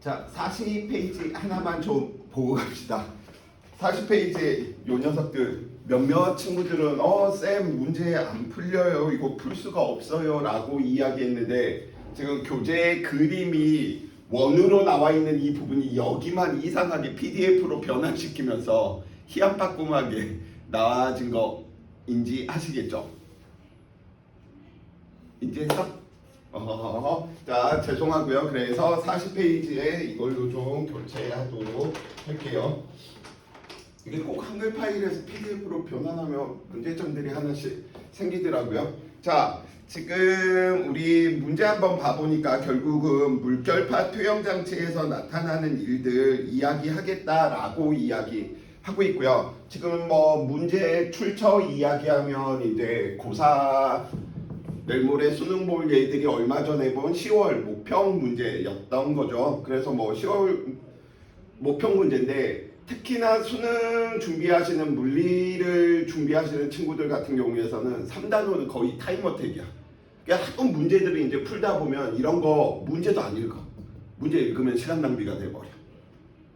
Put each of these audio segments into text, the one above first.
자, 40페이지 하나만 좀 보고 갑시다. 40페이지에 요 녀석들 몇몇 친구들은 쌤 문제 안 풀려요. 이거 풀 수가 없어요. 라고 이야기했는데 지금 교재 그림이 원으로 나와 있는 이 부분이 여기만 이상하게 PDF로 변환시키면서 희한빠꿈하게 나와진 거 인지하시겠죠? 인지했어? 자, 죄송하고요. 그래서 40페이지에 이걸로 좀 교체하도록 할게요. 이게 꼭 한글 파일에서 PDF로 변환하면 문제점들이 하나씩 생기더라고요. 자, 지금 우리 문제 한번 봐보니까 결국은 물결파 퇴형장치에서 나타나는 일들 이야기하겠다라고 이야기하고 있고요. 지금 뭐 문제 출처 이야기하면 이제 고사 내일 모레 수능 볼 얘들이 얼마 전에 본 10월 모평 문제였던 거죠. 그래서 뭐 10월 모평 문제인데 특히나 수능 준비하시는 물리를 준비하시는 친구들 같은 경우에서는 3단원은 거의 타임어택이야. 그러니까 학급 문제들을 이제 풀다 보면 이런 거 문제도 안 읽어. 문제 읽으면 시간 낭비가 돼버려.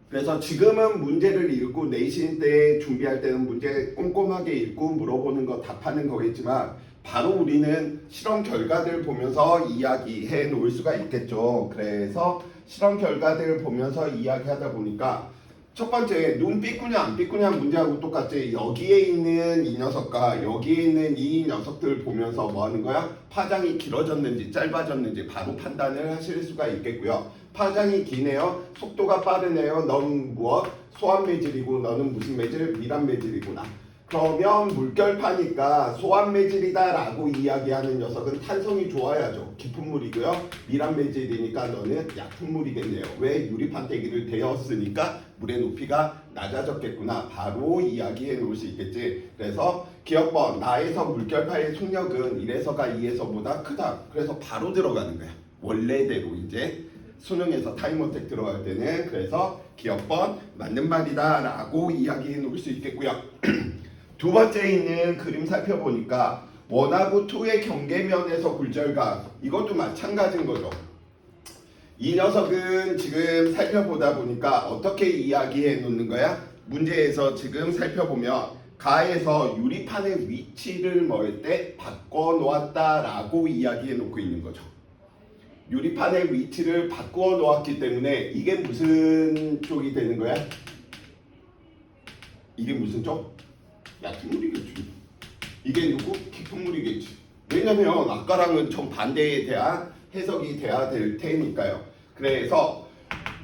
그래서 지금은 문제를 읽고 내신 때 준비할 때는 문제 꼼꼼하게 읽고 물어보는 거 답하는 거겠지만 바로 우리는 실험 결과들 보면서 이야기해 놓을 수가 있겠죠. 그래서 실험 결과들 보면서 이야기하다 보니까 첫 번째 눈 삐꾸냐 안 삐꾸냐 문제하고 똑같이 여기에 있는 이 녀석과 여기에 있는 이 녀석들 보면서 뭐 하는 거야? 파장이 길어졌는지 짧아졌는지 바로 판단을 하실 수가 있겠고요. 파장이 기네요. 속도가 빠르네요. 너는 무엇? 소환 매질이고 너는 무슨 매질? 미란 매질이구나. 그러면 물결파니까 소환 매질이다 라고 이야기하는 녀석은 탄성이 좋아야죠. 깊은 물이고요. 미란 매질이니까 너는 얕은 물이겠네요. 왜? 유리판때기를 대었으니까 물의 높이가 낮아졌겠구나. 바로 이야기해 놓을 수 있겠지. 그래서 기억번 나에서 물결파의 속력은 1에서가 2에서보다 크다. 그래서 바로 들어가는 거야. 원래대로 이제 수능에서 타임어택 들어갈 때는 그래서 기억번 맞는 말이다 라고 이야기해 놓을 수 있겠고요. 두 번째 있는 그림 살펴보니까 원하고 2의 경계면에서 굴절각 이것도 마찬가지인 거죠. 이 녀석은 지금 살펴보다 보니까 어떻게 이야기해 놓는 거야? 문제에서 지금 살펴보면 가에서 유리판의 위치를 뭐할 때 바꿔 놓았다라고 이야기해 놓고 있는 거죠. 유리판의 위치를 바꾸어 놓았기 때문에 이게 무슨 쪽이 되는 거야? 이게 무슨 쪽? 얕은 물이겠지. 이게 누구? 깊은 물이겠지. 왜냐면 아까랑은 정반대에 대한 해석이 돼야 될 테니까요. 그래서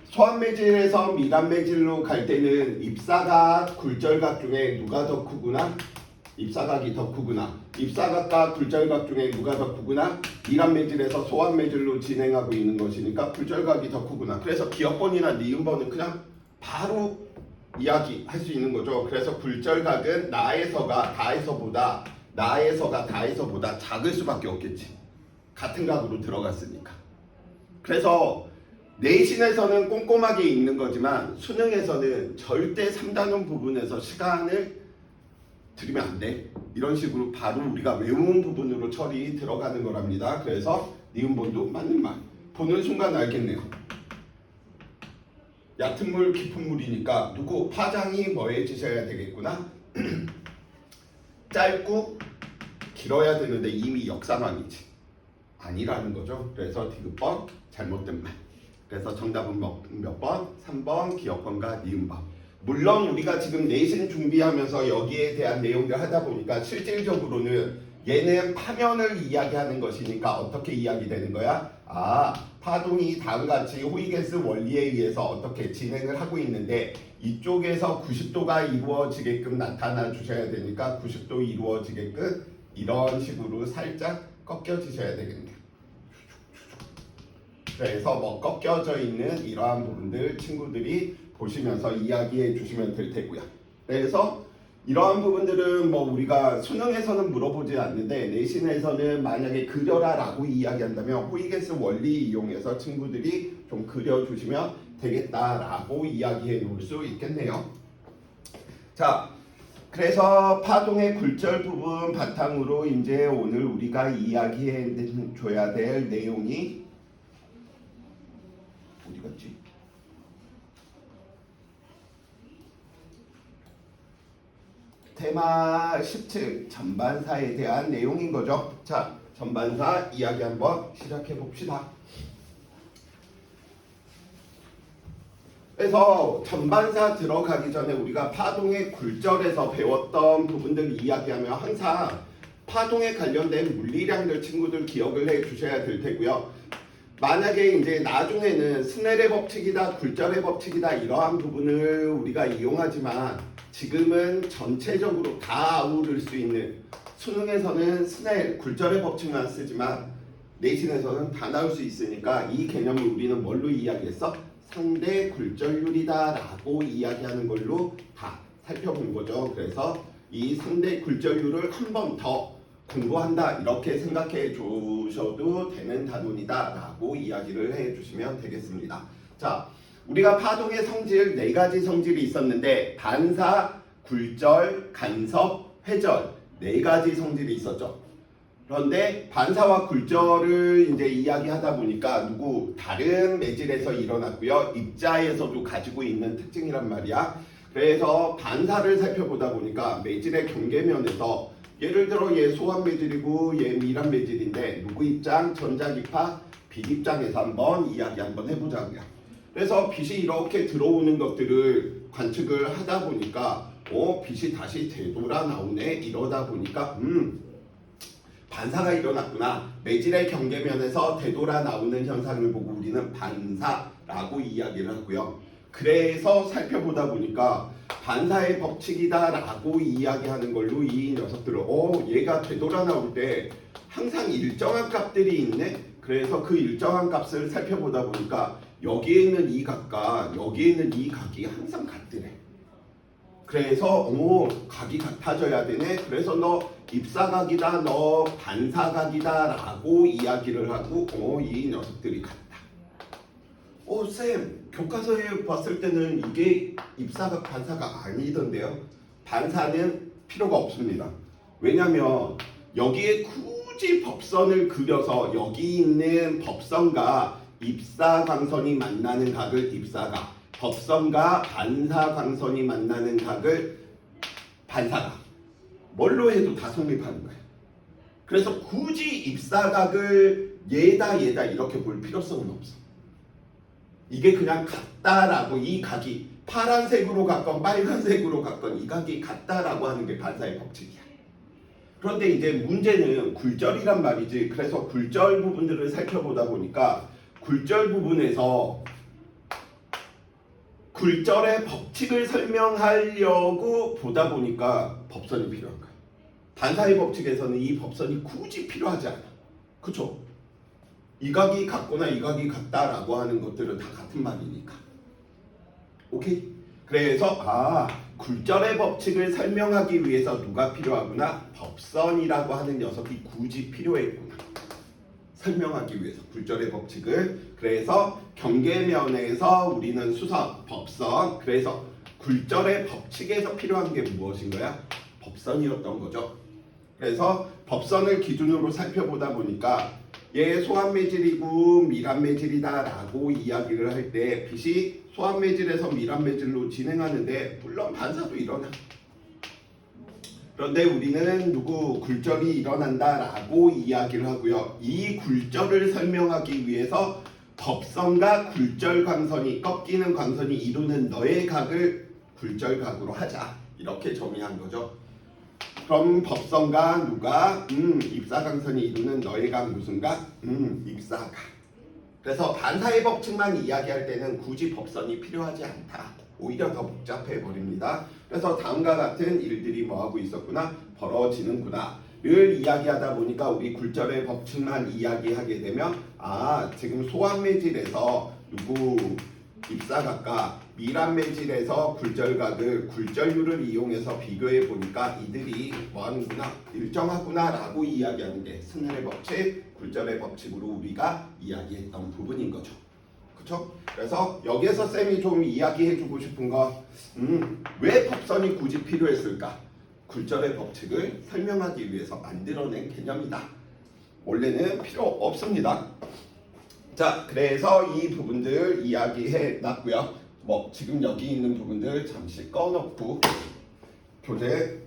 소환매질에서 미간매질로 갈 때는 입사각, 굴절각 중에 누가 더 크구나? 입사각이 더 크구나. 입사각과 굴절각 중에 누가 더 크구나? 미간매질에서 소환매질로 진행하고 있는 것이니까 굴절각이 더 크구나. 그래서 기억번이나 니은번은 그냥 바로 이야기할 수 있는 거죠. 그래서 굴절각은 나에서가 다에서보다 작을 수밖에 없겠지. 같은 각으로 들어갔으니까. 그래서 내신에서는 꼼꼼하게 읽는 거지만 수능에서는 절대 3단원 부분에서 시간을 들이면 안 돼. 이런 식으로 바로 우리가 외운 부분으로 처리 들어가는 거랍니다. 그래서 니은본도 맞는 말. 보는 순간 알겠네요. 얕은 물, 깊은 물이니까 누구? 파장이 뭐해지셔야 되겠구나. 짧고 길어야 되는데 이미 역상황이지. 아니라는 거죠. 그래서 디귿번 잘못된 말. 그래서 정답은 몇 번? 3번 기억번과 니은번. 물론 우리가 지금 내신 준비하면서 여기에 대한 내용을 하다 보니까 실질적으로는 얘는 파면을 이야기하는 것이니까 어떻게 이야기되는 거야? 파동이 다음같이 호이게스 원리에 의해서 어떻게 진행을 하고 있는데 이쪽에서 90도가 이루어지게끔 나타나 주셔야 되니까 90도 이루어지게끔 이런 식으로 살짝 꺾여지셔야 되겠네요. 그래서 뭐 꺾여져 있는 이러한 부분들 친구들이 보시면서 이야기해 주시면 될 테고요. 그래서 이러한 부분들은 뭐 우리가 수능에서는 물어보지 않는데 내신에서는 만약에 그려라 라고 이야기한다면 호이게스 원리 이용해서 친구들이 좀 그려주시면 되겠다라고 이야기해 놓을 수 있겠네요. 자, 그래서 파동의 굴절 부분 바탕으로 이제 오늘 우리가 이야기해 줘야 될 내용이 어디 갔지? 테마 10층 전반사에 대한 내용인 거죠. 자, 전반사 이야기 한번 시작해 봅시다. 그래서 전반사 들어가기 전에 우리가 파동의 굴절에서 배웠던 부분들 이야기하면 항상 파동에 관련된 물리량들 친구들 기억을 해 주셔야 될 테고요. 만약에 이제 나중에는 스넬의 법칙이다, 굴절의 법칙이다 이러한 부분을 우리가 이용하지만 지금은 전체적으로 다 아우를 수 있는 수능에서는 스넬, 굴절의 법칙만 쓰지만 내신에서는 다 나올 수 있으니까 이 개념을 우리는 뭘로 이야기했어? 상대 굴절률이다 라고 이야기하는 걸로 다 살펴본 거죠. 그래서 이 상대 굴절률을 한 번 더 공부한다 이렇게 생각해 주셔도 되는 단원이다 라고 이야기를 해 주시면 되겠습니다. 자, 우리가 파동의 성질 4가지 성질이 있었는데 반사, 굴절, 간섭, 회절 4가지 성질이 있었죠. 그런데 반사와 굴절을 이제 이야기하다 보니까 다른 매질에서 일어났고요. 입자에서도 가지고 있는 특징이란 말이야. 그래서 반사를 살펴보다 보니까 매질의 경계면에서 예를 들어 얘 소환 매질이고 얘 미란 매질인데 누구 입장, 전작 입학, 빛 입장에서 한번 이야기 한번 해보자고요. 그래서 빛이 이렇게 들어오는 것들을 관측을 하다 보니까 빛이 다시 되돌아 나오네 이러다 보니까 반사가 일어났구나. 매질의 경계면에서 되돌아 나오는 현상을 보고 우리는 반사라고 이야기를 하고요. 그래서 살펴보다 보니까 반사의 법칙이다라고 이야기하는 걸로 이 녀석들을 얘가 되돌아 나올 때 항상 일정한 값들이 있네. 그래서 그 일정한 값을 살펴보다 보니까 여기에 있는 이 각과 여기에 있는 이 각이 항상 같더래. 그래서 각이 같아져야 되네. 그래서 너 입사각이다, 너 반사각이다 라고 이야기를 하고 이 녀석들이 같다. 쌤, 교과서에 봤을 때는 이게 입사각, 반사각 아니던데요. 반사는 필요가 없습니다. 왜냐면 여기에 굳이 법선을 그려서 여기 있는 법선과 입사광선이 만나는 각을 입사각, 법선과 반사광선이 만나는 각을 반사각 뭘로 해도 다 성립하는 거예요. 그래서 굳이 입사각을 얘다 이렇게 볼 필요성은 없어. 이게 그냥 같다라고 이 각이 파란색으로 갔건 빨간색으로 갔건 이 각이 같다라고 하는 게 반사의 법칙이야. 그런데 이제 문제는 굴절이란 말이지. 그래서 굴절 부분들을 살펴보다 보니까 굴절 부분에서 굴절의 법칙을 설명하려고 보다 보니까 법선이 필요한 거야. 반사의 법칙에서는 이 법선이 굳이 필요하지 않아. 그쵸? 이 각이 같거나 이 각이 같다라고 하는 것들은 다 같은 말이니까. 오케이? 그래서 굴절의 법칙을 설명하기 위해서 누가 필요하구나? 법선이라고 하는 녀석이 굳이 필요했구나. 설명하기 위해서 굴절의 법칙을. 그래서 경계면에서 우리는 수선, 법선. 그래서 굴절의 법칙에서 필요한 게 무엇인 거야? 법선이었던 거죠. 그래서 법선을 기준으로 살펴보다 보니까 얘 소환 매질이고 미란 매질이다 라고 이야기를 할 때 빛이 소환 매질에서 미란 매질로 진행하는데 물론 반사도 일어나. 그런데 우리는 굴절이 일어난다 라고 이야기를 하고요. 이 굴절을 설명하기 위해서 법선과 굴절 광선이 꺾이는 광선이 이루는 너의 각을 굴절각으로 하자 이렇게 정의한 거죠. 그럼 법선과 입사광선이 이루는 너의 각 무슨 각? 입사각. 그래서 반사의 법칙만 이야기할 때는 굳이 법선이 필요하지 않다. 오히려 더 복잡해 버립니다. 그래서 다음과 같은 일들이 뭐하고 있었구나? 벌어지는구나 를 이야기하다 보니까 우리 굴절의 법칙만 이야기하게 되면 지금 소환 매질에서 입사각과 미란 매질에서 굴절각을 굴절률을 이용해서 비교해 보니까 이들이 뭐하는구나? 일정하구나 라고 이야기하는 게 스넬의 법칙, 굴절의 법칙으로 우리가 이야기했던 부분인 거죠. 그쵸? 그래서 여기에서 쌤이 좀 이야기해 주고 싶은 거 왜 법선이 굳이 필요했을까? 굴절의 법칙을 설명하기 위해서 만들어낸 개념이다. 원래는 필요 없습니다. 자, 그래서 이 부분들 이야기해 놨고요. 지금 여기 있는 부분들 잠시 꺼놓고 교재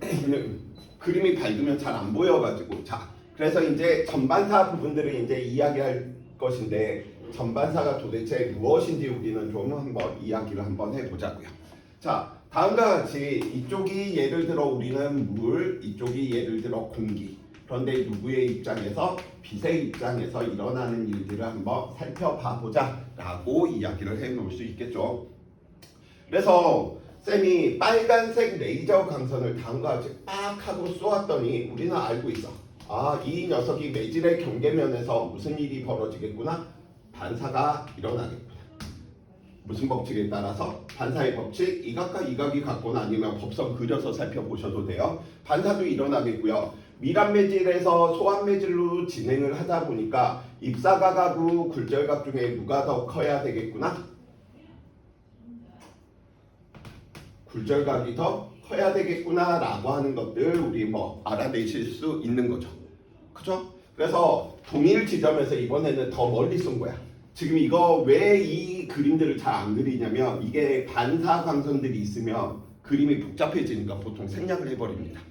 그림이 밝으면 잘 안 보여가지고 자 그래서 이제 전반사 부분들을 이제 이야기할 것인데 전반사가 도대체 무엇인지 우리는 좀 한번 이야기를 한번 해보자고요. 자 다음과 같이 이쪽이 예를 들어 우리는 물, 이쪽이 예를 들어 공기. 그런데 누구의 입장에서 빛의 입장에서 일어나는 일들을 한번 살펴봐보자 라고 이야기를 해놓을 수 있겠죠. 그래서 쌤이 빨간색 레이저 광선을 다음과 같이 빡 하고 쏘았더니 우리는 알고 있어. 아, 이 녀석이 매질의 경계면에서 무슨 일이 벌어지겠구나? 반사가 일어나겠구나. 무슨 법칙에 따라서? 반사의 법칙, 이각과 이각이 같거나 아니면 법선 그려서 살펴보셔도 돼요. 반사도 일어나겠고요. 밀합 매질에서 소합 매질로 진행을 하다 보니까 입사각하고 굴절각 중에 누가 더 커야 되겠구나? 굴절각이 더 커야 되겠구나 라고 하는 것들 우리 뭐 알아내실 수 있는 거죠. 그죠? 그래서 동일 지점에서 이번에는 더 멀리 쏜 거야. 지금 이거 왜 이 그림들을 잘 안 그리냐면 이게 반사 광선들이 있으면 그림이 복잡해지니까 보통 생략을 해버립니다.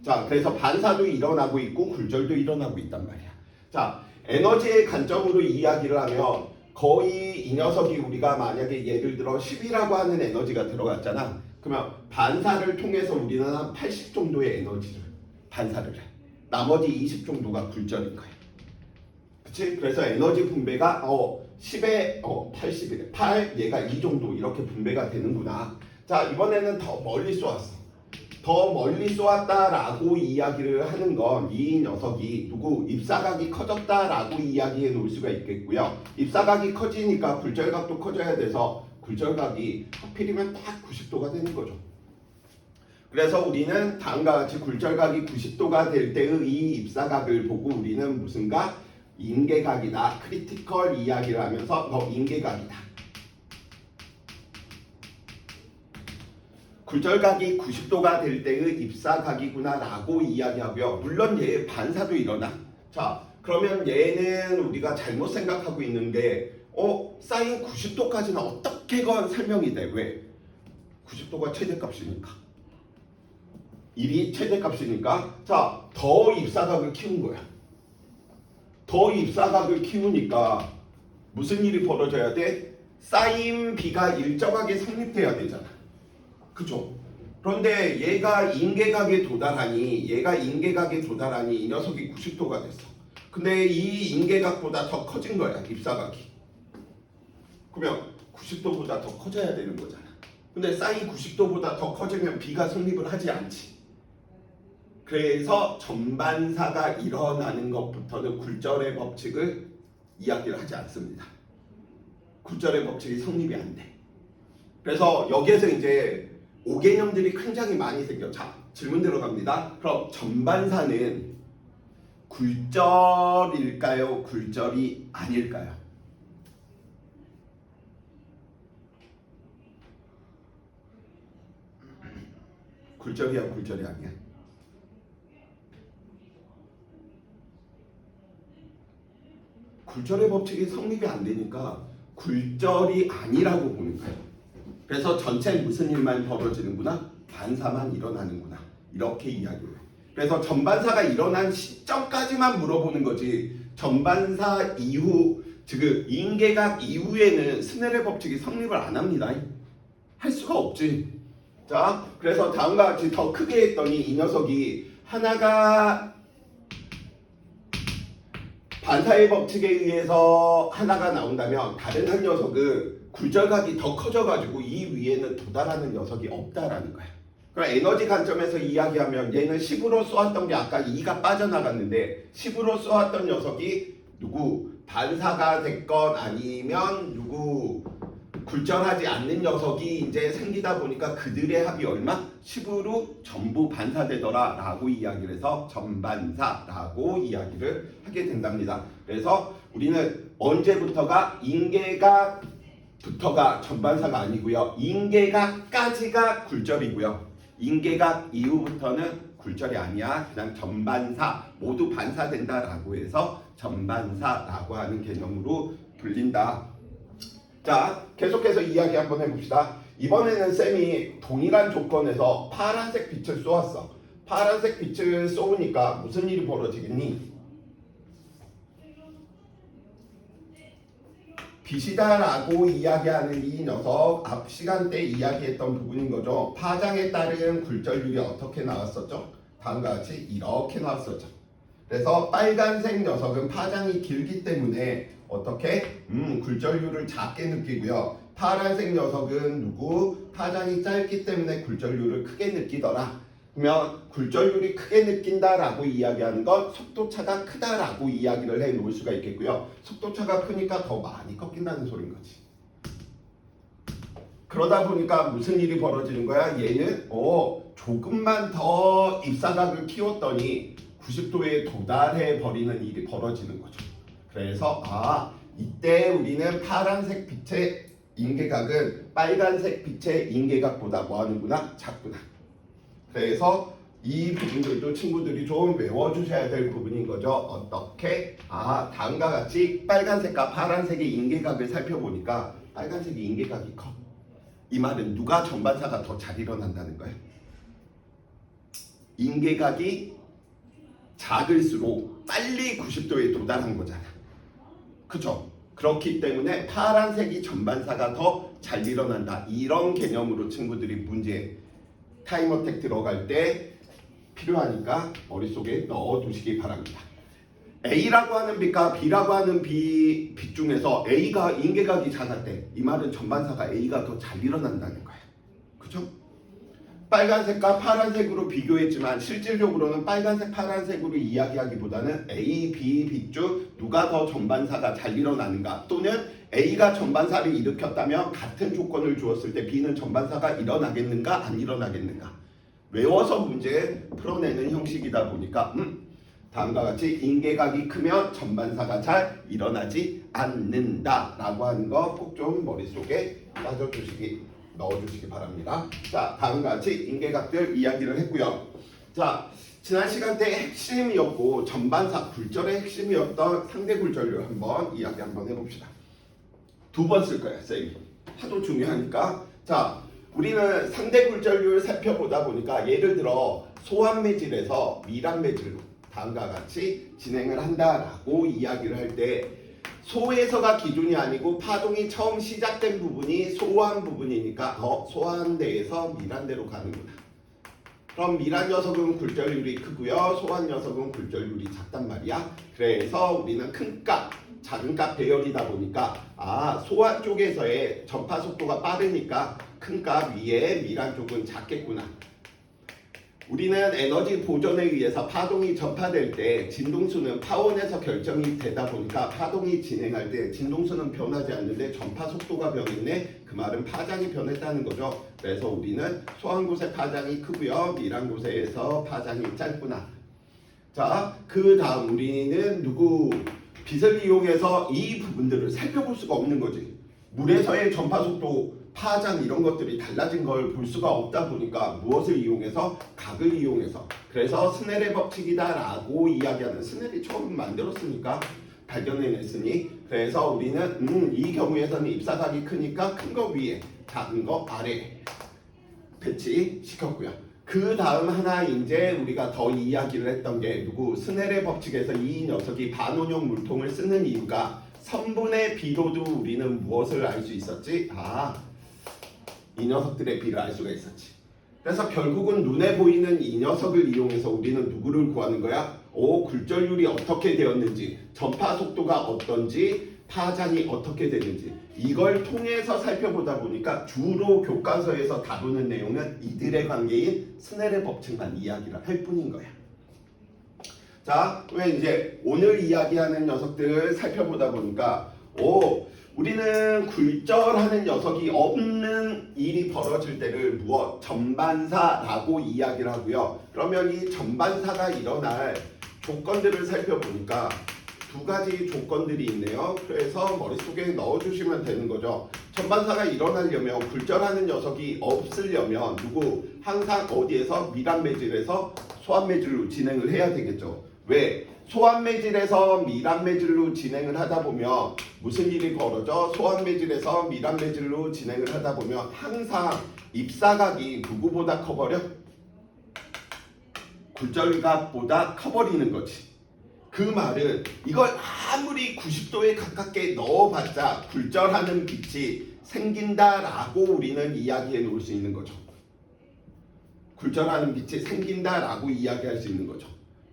자, 그래서 반사도 일어나고 있고 굴절도 일어나고 있단 말이야. 자, 에너지의 관점으로 이야기를 하면 거의 이 녀석이 우리가 만약에 예를 들어 10이라고 하는 에너지가 들어갔잖아. 그러면 반사를 통해서 우리는 한 80 정도의 에너지를 반사를 해. 나머지 20 정도가 굴절인 거야. 그치? 그래서 에너지 분배가 10에 80이래. 8, 얘가 2 정도 이렇게 분배가 되는구나. 자, 이번에는 더 멀리 쏘았어. 더 멀리 쏘았다라고 이야기를 하는 건 이 녀석이 누구 입사각이 커졌다라고 이야기해 놓을 수가 있겠고요. 입사각이 커지니까 굴절각도 커져야 돼서 굴절각이 하필이면 딱 90도가 되는 거죠. 그래서 우리는 다음과 같이 굴절각이 90도가 될 때의 이 입사각을 보고 우리는 무슨가 인계각이다. 크리티컬 이야기를 하면서 인계각이다. 굴절각이 90도가 될 때의 입사각이구나 라고 이야기하고요. 물론 얘의 반사도 일어나. 자, 그러면 얘는 우리가 잘못 생각하고 있는데 사인 90도까지는 어떻게건 설명이 돼. 왜? 90도가 최대값이니까. 1이 최대값이니까 자, 더 입사각을 키운 거야. 더 입사각을 키우니까 무슨 일이 벌어져야 돼? 사인 B가 일정하게 성립돼야 되잖아. 그죠? 그런데 얘가 인계각에 도달하니 이 녀석이 90도가 됐어. 근데 이 인계각보다 더 커진 거야, 입사각이. 그러면 90도보다 더 커져야 되는 거잖아. 근데 사인 90도보다 더 커지면 B가 성립을 하지 않지. 그래서 전반사가 일어나는 것부터는 굴절의 법칙을 이야기를 하지 않습니다. 굴절의 법칙이 성립이 안 돼. 그래서 여기에서 이제 오개념들이 굉장히 많이 생겨. 자, 질문 들어갑니다. 그럼 전반사는 굴절일까요? 굴절이 아닐까요? 굴절이야, 굴절이 아니야? 굴절의 법칙이 성립이 안 되니까 굴절이 아니라고 보는 거예요. 그래서 전체 무슨 일만 벌어지는구나? 반사만 일어나는구나. 이렇게 이야기해요. 그래서 전반사가 일어난 시점까지만 물어보는 거지 전반사 이후 즉 인계각 이후에는 스넬의 법칙이 성립을 안 합니다. 할 수가 없지. 자, 그래서 다음과 같이 더 크게 했더니 이 녀석이 하나가 반사의 법칙에 의해서 하나가 나온다면 다른 한 녀석은 굴절각이 더 커져가지고 이 위에는 도달하는 녀석이 없다라는 거야. 그럼 에너지 관점에서 이야기하면 얘는 10으로 쏘았던 게 아까 2가 빠져나갔는데 10으로 쏘았던 녀석이 누구 반사가 됐건 아니면 누구 굴절하지 않는 녀석이 이제 생기다 보니까 그들의 합이 얼마? 10으로 전부 반사되더라 라고 이야기를 해서 전반사라고 이야기를 하게 된답니다. 그래서 우리는 언제부터가 인계각부터가 전반사가 아니고요. 인계각까지가 굴절이고요. 인계각 이후부터는 굴절이 아니야. 그냥 전반사 모두 반사된다라고 해서 전반사라고 하는 개념으로 불린다. 자, 계속해서 이야기 한번 해봅시다. 이번에는 쌤이 동일한 조건에서 파란색 빛을 쏘았어. 파란색 빛을 쏘으니까 무슨 일이 벌어지겠니? 빛이다라고 이야기하는 이 녀석 앞 시간대 이야기했던 부분인 거죠. 파장에 따른 굴절률이 어떻게 나왔었죠? 다음과 같이 이렇게 나왔었죠. 그래서 빨간색 녀석은 파장이 길기 때문에 어떻게? 굴절률을 작게 느끼고요. 파란색 녀석은 누구? 파장이 짧기 때문에 굴절률을 크게 느끼더라. 그러면 굴절률이 크게 느낀다라고 이야기하는 건 속도차가 크다라고 이야기를 해 놓을 수가 있겠고요. 속도차가 크니까 더 많이 꺾인다는 소린 거지. 그러다 보니까 무슨 일이 벌어지는 거야? 얘는 조금만 더 입사각을 키웠더니 90도에 도달해 버리는 일이 벌어지는 거죠. 그래서 이때 우리는 파란색 빛의 인계각은 빨간색 빛의 인계각보다 뭐 하는구나? 작구나. 그래서 이 부분들도 친구들이 좀 외워주셔야 될 부분인 거죠. 어떻게? 다음과 같이 빨간색과 파란색의 인계각을 살펴보니까 빨간색의 인계각이 커. 이 말은 누가 전반사가 더 잘 일어난다는 거예요? 인계각이 작을수록 빨리 90도에 도달한 거잖아. 그죠? 그렇기 때문에 파란색이 전반사가 더 잘 일어난다. 이런 개념으로 친구들이 문제 타임어택 들어갈 때 필요하니까 머릿속에 넣어두시기 바랍니다. A라고 하는 빛과 B라고 하는 빛 중에서 A가 인계각이 작았대. 이 말은 전반사가 A가 더 잘 일어난다는 거야. 그죠? 빨간색과 파란색으로 비교했지만 실질적으로는 빨간색, 파란색으로 이야기하기보다는 A, B, 빛 중 누가 더 전반사가 잘 일어나는가, 또는 A가 전반사를 일으켰다면 같은 조건을 주었을 때 B는 전반사가 일어나겠는가 안 일어나겠는가 외워서 문제 풀어내는 형식이다 보니까 다음과 같이 인계각이 크면 전반사가 잘 일어나지 않는다라고 하는 거 꼭 좀 머릿속에 넣어주시기 바랍니다. 자, 다음과 같이 인계각들 이야기를 했고요. 자, 지난 시간 때 핵심이었고 전반사 굴절의 핵심이었던 상대 굴절률 한번 이야기 한번 해봅시다. 2번 쓸 거야, 쌤이. 하도 중요하니까. 자, 우리는 상대 굴절률 살펴보다 보니까 예를 들어 소환매질에서 밀환매질로 다음과 같이 진행을 한다라고 이야기를 할 때 소에서가 기준이 아니고 파동이 처음 시작된 부분이 소환 부분이니까 소환대에서 밀환대로 가는구나. 그럼 밀환 녀석은 굴절률이 크고요. 소환 녀석은 굴절률이 작단 말이야. 그래서 우리는 큰 값, 작은 값 배열이다 보니까 소환 쪽에서의 전파 속도가 빠르니까 큰 값 위에 밀환 쪽은 작겠구나. 우리는 에너지 보존에 의해서 파동이 전파될 때 진동수는 파원에서 결정이 되다 보니까 파동이 진행할 때 진동수는 변하지 않는데 전파 속도가 변했네. 그 말은 파장이 변했다는 거죠. 그래서 우리는 소한 곳의 파장이 크고요. 밀한 곳에서 파장이 짧구나. 자, 그 다음 우리는 빛을 이용해서 이 부분들을 살펴볼 수가 없는 거지. 물에서의 전파 속도, 파장 이런 것들이 달라진 걸 볼 수가 없다 보니까 무엇을 이용해서? 각을 이용해서. 그래서 스넬의 법칙이다라고 이야기하는, 스넬이 처음 만들었으니까 발견해냈으니, 그래서 우리는 이 경우에서는 입사각이 크니까 큰 거 위에, 작은 거 아래 배치시켰고요. 그 다음 하나 이제 우리가 더 이야기를 했던 게 스넬의 법칙에서 이 녀석이 반원형 물통을 쓰는 이유가 선분의 비로도 우리는 무엇을 알 수 있었지? 이 녀석들의 비를 알 수가 있었지. 그래서 결국은 눈에 보이는 이 녀석을 이용해서 우리는 누구를 구하는 거야? 굴절률이 어떻게 되었는지, 전파 속도가 어떤지, 파장이 어떻게 되는지 이걸 통해서 살펴보다 보니까 주로 교과서에서 다루는 내용은 이들의 관계인 스넬의 법칙만 이야기를 할 뿐인 거야. 자, 왜 이제 오늘 이야기하는 녀석들을 살펴보다 보니까 우리는 굴절하는 녀석이 없는 일이 벌어질 때를 전반사라고 이야기를 하고요. 그러면 이 전반사가 일어날 조건들을 살펴보니까 2가지 조건들이 있네요. 그래서 머릿속에 넣어주시면 되는 거죠. 전반사가 일어나려면 굴절하는 녀석이 없으려면 항상 어디에서 밀환매질에서 소환매질로 진행을 해야 되겠죠. 왜? 소환매질에서 밀합매질로 진행을 하다 보면 무슨 일이 벌어져? 소환매질에서 밀합매질로 진행을 하다 보면 항상 입사각이 누구보다 커버려? 굴절각보다 커버리는 거지. 그 말은 이걸 아무리 90도에 가깝게 넣어봤자 굴절하는 빛이 생긴다라고 우리는 이야기해 놓을 수 있는 거죠. 굴절하는 빛이 생긴다라고 이야기할 수 있는 거죠.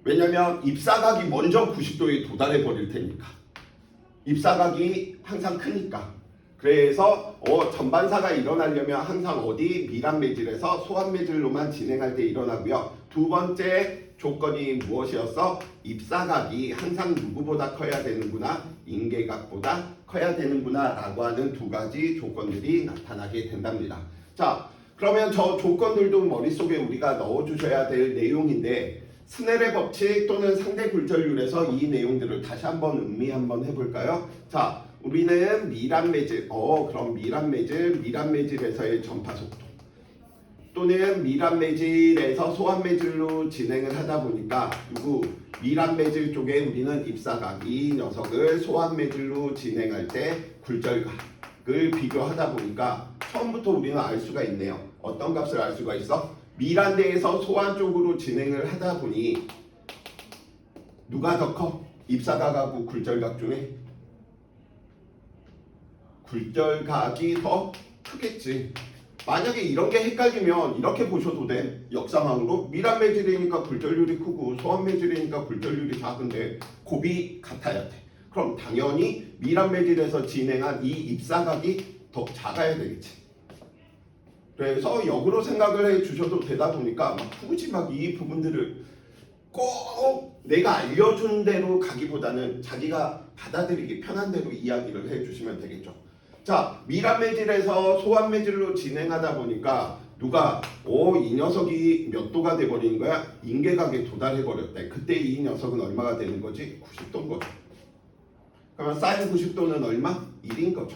왜냐면 입사각이 먼저 90도에 도달해 버릴 테니까. 입사각이 항상 크니까. 그래서 전반사가 일어나려면 항상 어디? 밀합매질에서 소환매질로만 진행할 때 일어나고요. 두 번째 조건이 무엇이었어? 입사각이 항상 누구보다 커야 되는구나, 인계각보다 커야 되는구나 라고 하는 두 가지 조건들이 나타나게 된답니다. 자, 그러면 저 조건들도 머릿속에 우리가 넣어주셔야 될 내용인데 스넬의 법칙 또는 상대 굴절률에서 이 내용들을 다시 한번 음미 한번 해볼까요? 자, 우리는 밀합매질, 그럼 밀합매질에서의 전파 속도 또는 밀합매질에서 소환매질로 진행을 하다 보니까 밀합매질 쪽에 우리는 입사각, 이 녀석을 소환매질로 진행할 때 굴절각을 비교하다 보니까 처음부터 우리는 알 수가 있네요. 어떤 값을 알 수가 있어? 밀한대에서 소환 쪽으로 진행을 하다 보니 누가 더 커? 입사각하고 굴절각 중에? 굴절각이 더 크겠지. 만약에 이런 게 헷갈리면 이렇게 보셔도 돼. 역상항으로 밀합매질이니까 굴절률이 크고 소환매질이니까 굴절률이 작은데 곱이 같아야 돼. 그럼 당연히 밀합매질에서 진행한 이 입사각이 더 작아야 되겠지. 그래서 역으로 생각을 해 주셔도 되다 보니까 굳이 이 부분들을 꼭 내가 알려준 대로 가기보다는 자기가 받아들이기 편한 대로 이야기를 해 주시면 되겠죠. 자, 밀합매질에서 소환매질로 진행하다 보니까 누가 이 녀석이 몇 도가 돼버리는 거야? 인계각에 도달해버렸대. 그때 이 녀석은 얼마가 되는 거지? 90도인 거죠. 그러면 사인 90도는 얼마? 1인 거죠.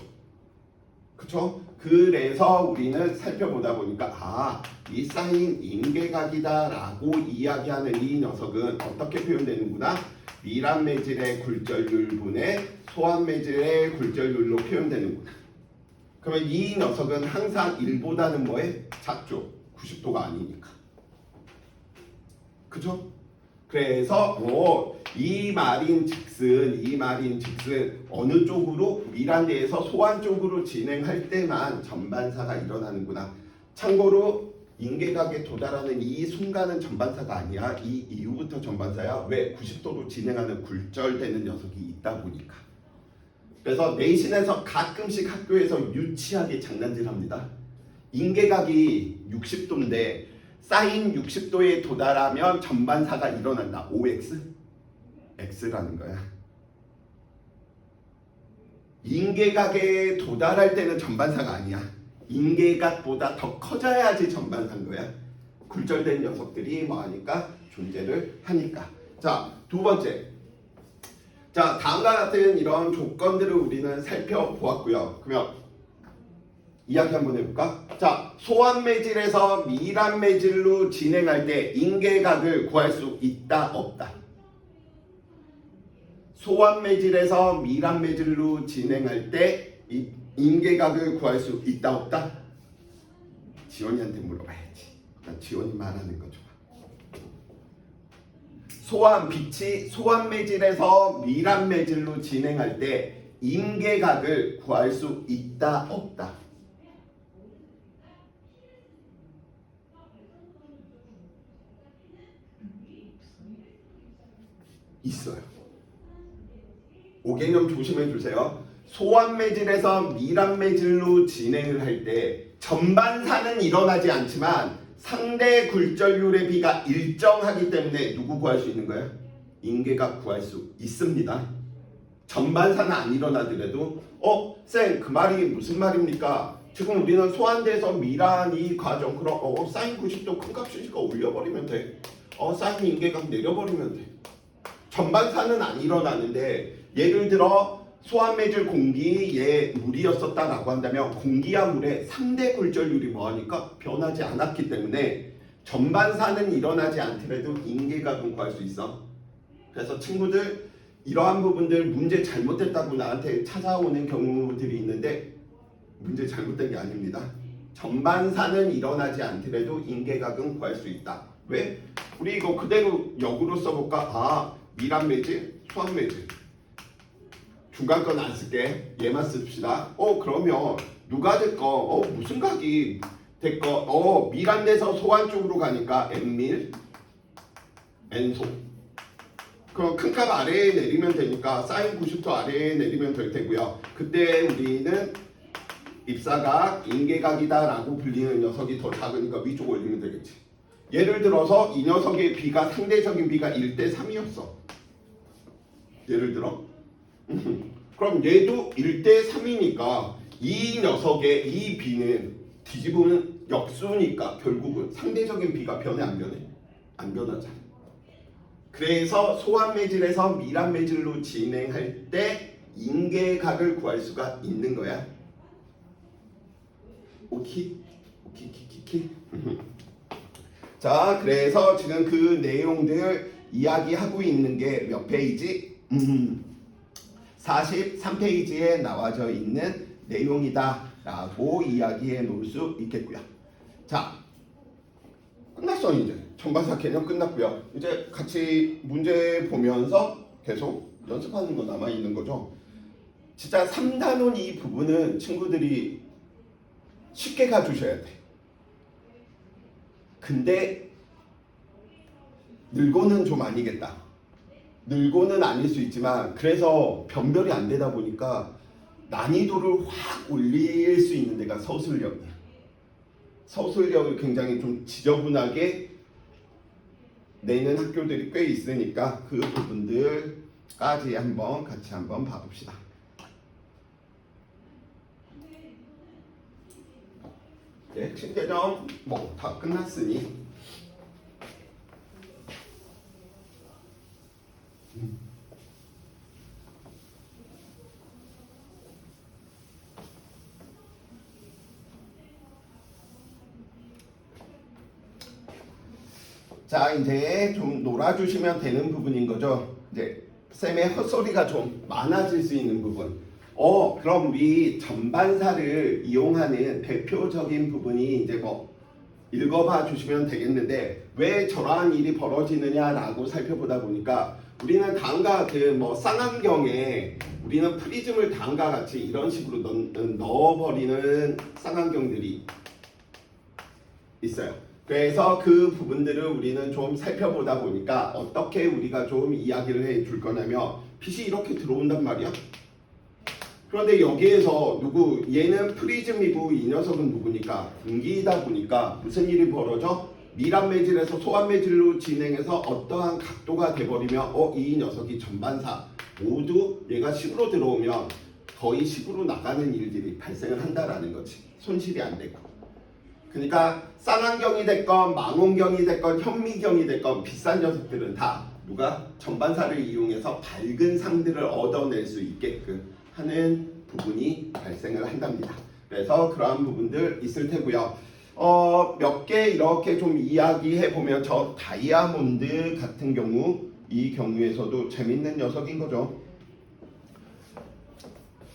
그쵸? 그래서 우리는 살펴보다 보니까 이 사인 인계각이다라고 이야기하는 이 녀석은 어떻게 표현되는구나? 밀합매질의 굴절률분의 소환매질의 굴절률로 표현되는구나. 그러면 이 녀석은 항상 1보다는 뭐에? 작죠. 90도가 아니니까. 그죠? 그래서 이 말인 즉슨 어느 쪽으로? 밀한대에서 소환 쪽으로 진행할 때만 전반사가 일어나는구나. 참고로 인계각에 도달하는 이 순간은 전반사가 아니야. 이 이후부터 전반사야. 왜? 90도로 진행하는 굴절되는 녀석이 있다 보니까. 그래서 내신에서 가끔씩 학교에서 유치하게 장난질합니다. 인계각이 60도인데 사인 60도에 도달하면 전반사가 일어난다. OX? X라는 거야. 인계각에 도달할 때는 전반사가 아니야. 인계각보다 더 커져야지 전반사인 거야. 굴절된 녀석들이 뭐하니까? 존재를 하니까. 자, 두 번째. 자, 다음과 같은 이런 조건들을 우리는 살펴보았고요. 그러면 이야기 한번 해볼까? 자, 소환매질에서 밀합매질로 진행할 때 인계각을 구할 수 있다, 없다? 소환매질에서 밀합매질로 진행할 때 인계각을 구할 수 있다, 없다? 지원이한테 물어봐야지. 난 지원이 말하는 거죠. 빛이 소환매질에서 밀합매질로 진행할 때 인계각을 구할 수 있다, 없다? 있어요. 오개념 조심해 주세요. 소환매질에서 밀합매질로 진행을 할 때 전반사는 일어나지 않지만 상대 굴절률의 비가 일정하기 때문에 누구 구할 수 있는 거예요? 인계각 구할 수 있습니다. 전반사는 안 일어나더라도 쌤, 그 말이 무슨 말입니까? 지금 우리는 소환돼서 밀한 이 과정 그럼 사인 90도 큰 값이니까 올려버리면 돼. 사인 인계각 내려버리면 돼. 전반사는 안 일어나는데 예를 들어 소환매질 공기에 물이었었다라고 한다면 공기와 물의 상대 굴절률이 뭐하니까 변하지 않았기 때문에 전반사는 일어나지 않더라도 인계각은 구할 수 있어. 그래서 친구들 이러한 부분들 문제 잘못됐다고 나한테 찾아오는 경우들이 있는데 문제 잘못된 게 아닙니다. 전반사는 일어나지 않더라도 인계각은 구할 수 있다. 왜? 우리 이거 그대로 역으로 써볼까? 아, 미란 매질, 수학 매질. 중간 건 안 쓸게. 얘만 씁시다. 그러면 누가 됐건 무슨 각이 됐건 밀안돼서 소안 쪽으로 가니까 N밀, N소. 그럼 큰 값 아래에 내리면 되니까 사인 90도 아래에 내리면 될 테고요. 그때 우리는 입사각, 인계각이다라고 불리는 녀석이 더 작으니까 위쪽 올리면 되겠지. 예를 들어서 이 녀석의 B가 상대적인 B가 1대 3이었어. 예를 들어. 그럼 얘도 1대 3이니까 이 녀석의 이 B는 뒤집으면 역수니까 결국은 상대적인 B가 변해 안 변해? 안 변하잖아. 그래서 소환 매질에서 밀안 매질로 진행할 때 인계각을 구할 수가 있는 거야. 오키? 오키키키키. 자, 그래서 지금 그 내용들 이야기하고 있는 게 몇 페이지? 43페이지에 나와져 있는 내용이다 라고 이야기해 놓을 수 있겠고요. 자, 끝났어. 이제 전반사 개념 끝났고요. 이제 같이 문제 보면서 계속 연습하는 거 남아있는 거죠. 진짜 3단원 이 부분은 친구들이 쉽게 가주셔야 돼. 근데 늘고는 좀 아니겠다. 늘고는 아닐 수 있지만 그래서 변별이 안 되다 보니까 난이도를 확 올릴 수 있는 데가 서술력이야. 서술력을 굉장히 좀 지저분하게 내는 학교들이 꽤 있으니까 그 부분들까지 같이 한번 봐봅시다. 핵심 개념 뭐 다 끝났으니 자, 이제 좀 놀아주시면 되는 부분인 거죠. 이제 쌤의 헛소리가 좀 많아질 수 있는 부분. 그럼 우리 전반사를 이용하는 대표적인 부분이 이제 뭐 읽어봐 주시면 되겠는데 왜 저러한 일이 벌어지느냐라고 살펴보다 보니까 우리는 다음과 같은 뭐 쌍안경에 우리는 프리즘을 다음과 같이 이런 식으로 넣어버리는 쌍안경들이 있어요. 그래서 그 부분들을 우리는 좀 살펴보다 보니까 어떻게 우리가 좀 이야기를 해줄 거냐면 빛이 이렇게 들어온단 말이야. 그런데 여기에서 얘는 프리즘이고 이 녀석은 누구니까 분기이다 보니까 무슨 일이 벌어져? 밀안 매질에서 소환 매질로 진행해서 어떠한 각도가 돼버리면 이 녀석이 전반사 모두 얘가 식으로 들어오면 거의 식으로 나가는 일들이 발생을 한다라는 거지. 손실이 안 되고. 그러니까 쌍안경이 됐건 망원경이 됐건 현미경이 됐건 비싼 녀석들은 다 누가 전반사를 이용해서 밝은 상들을 얻어낼 수 있게끔 하는 부분이 발생을 한답니다. 그래서 그러한 부분들 있을 테고요. 몇 개 이렇게 좀 이야기해 보면 저 다이아몬드 같은 경우 이 경우에서도 재밌는 녀석인 거죠.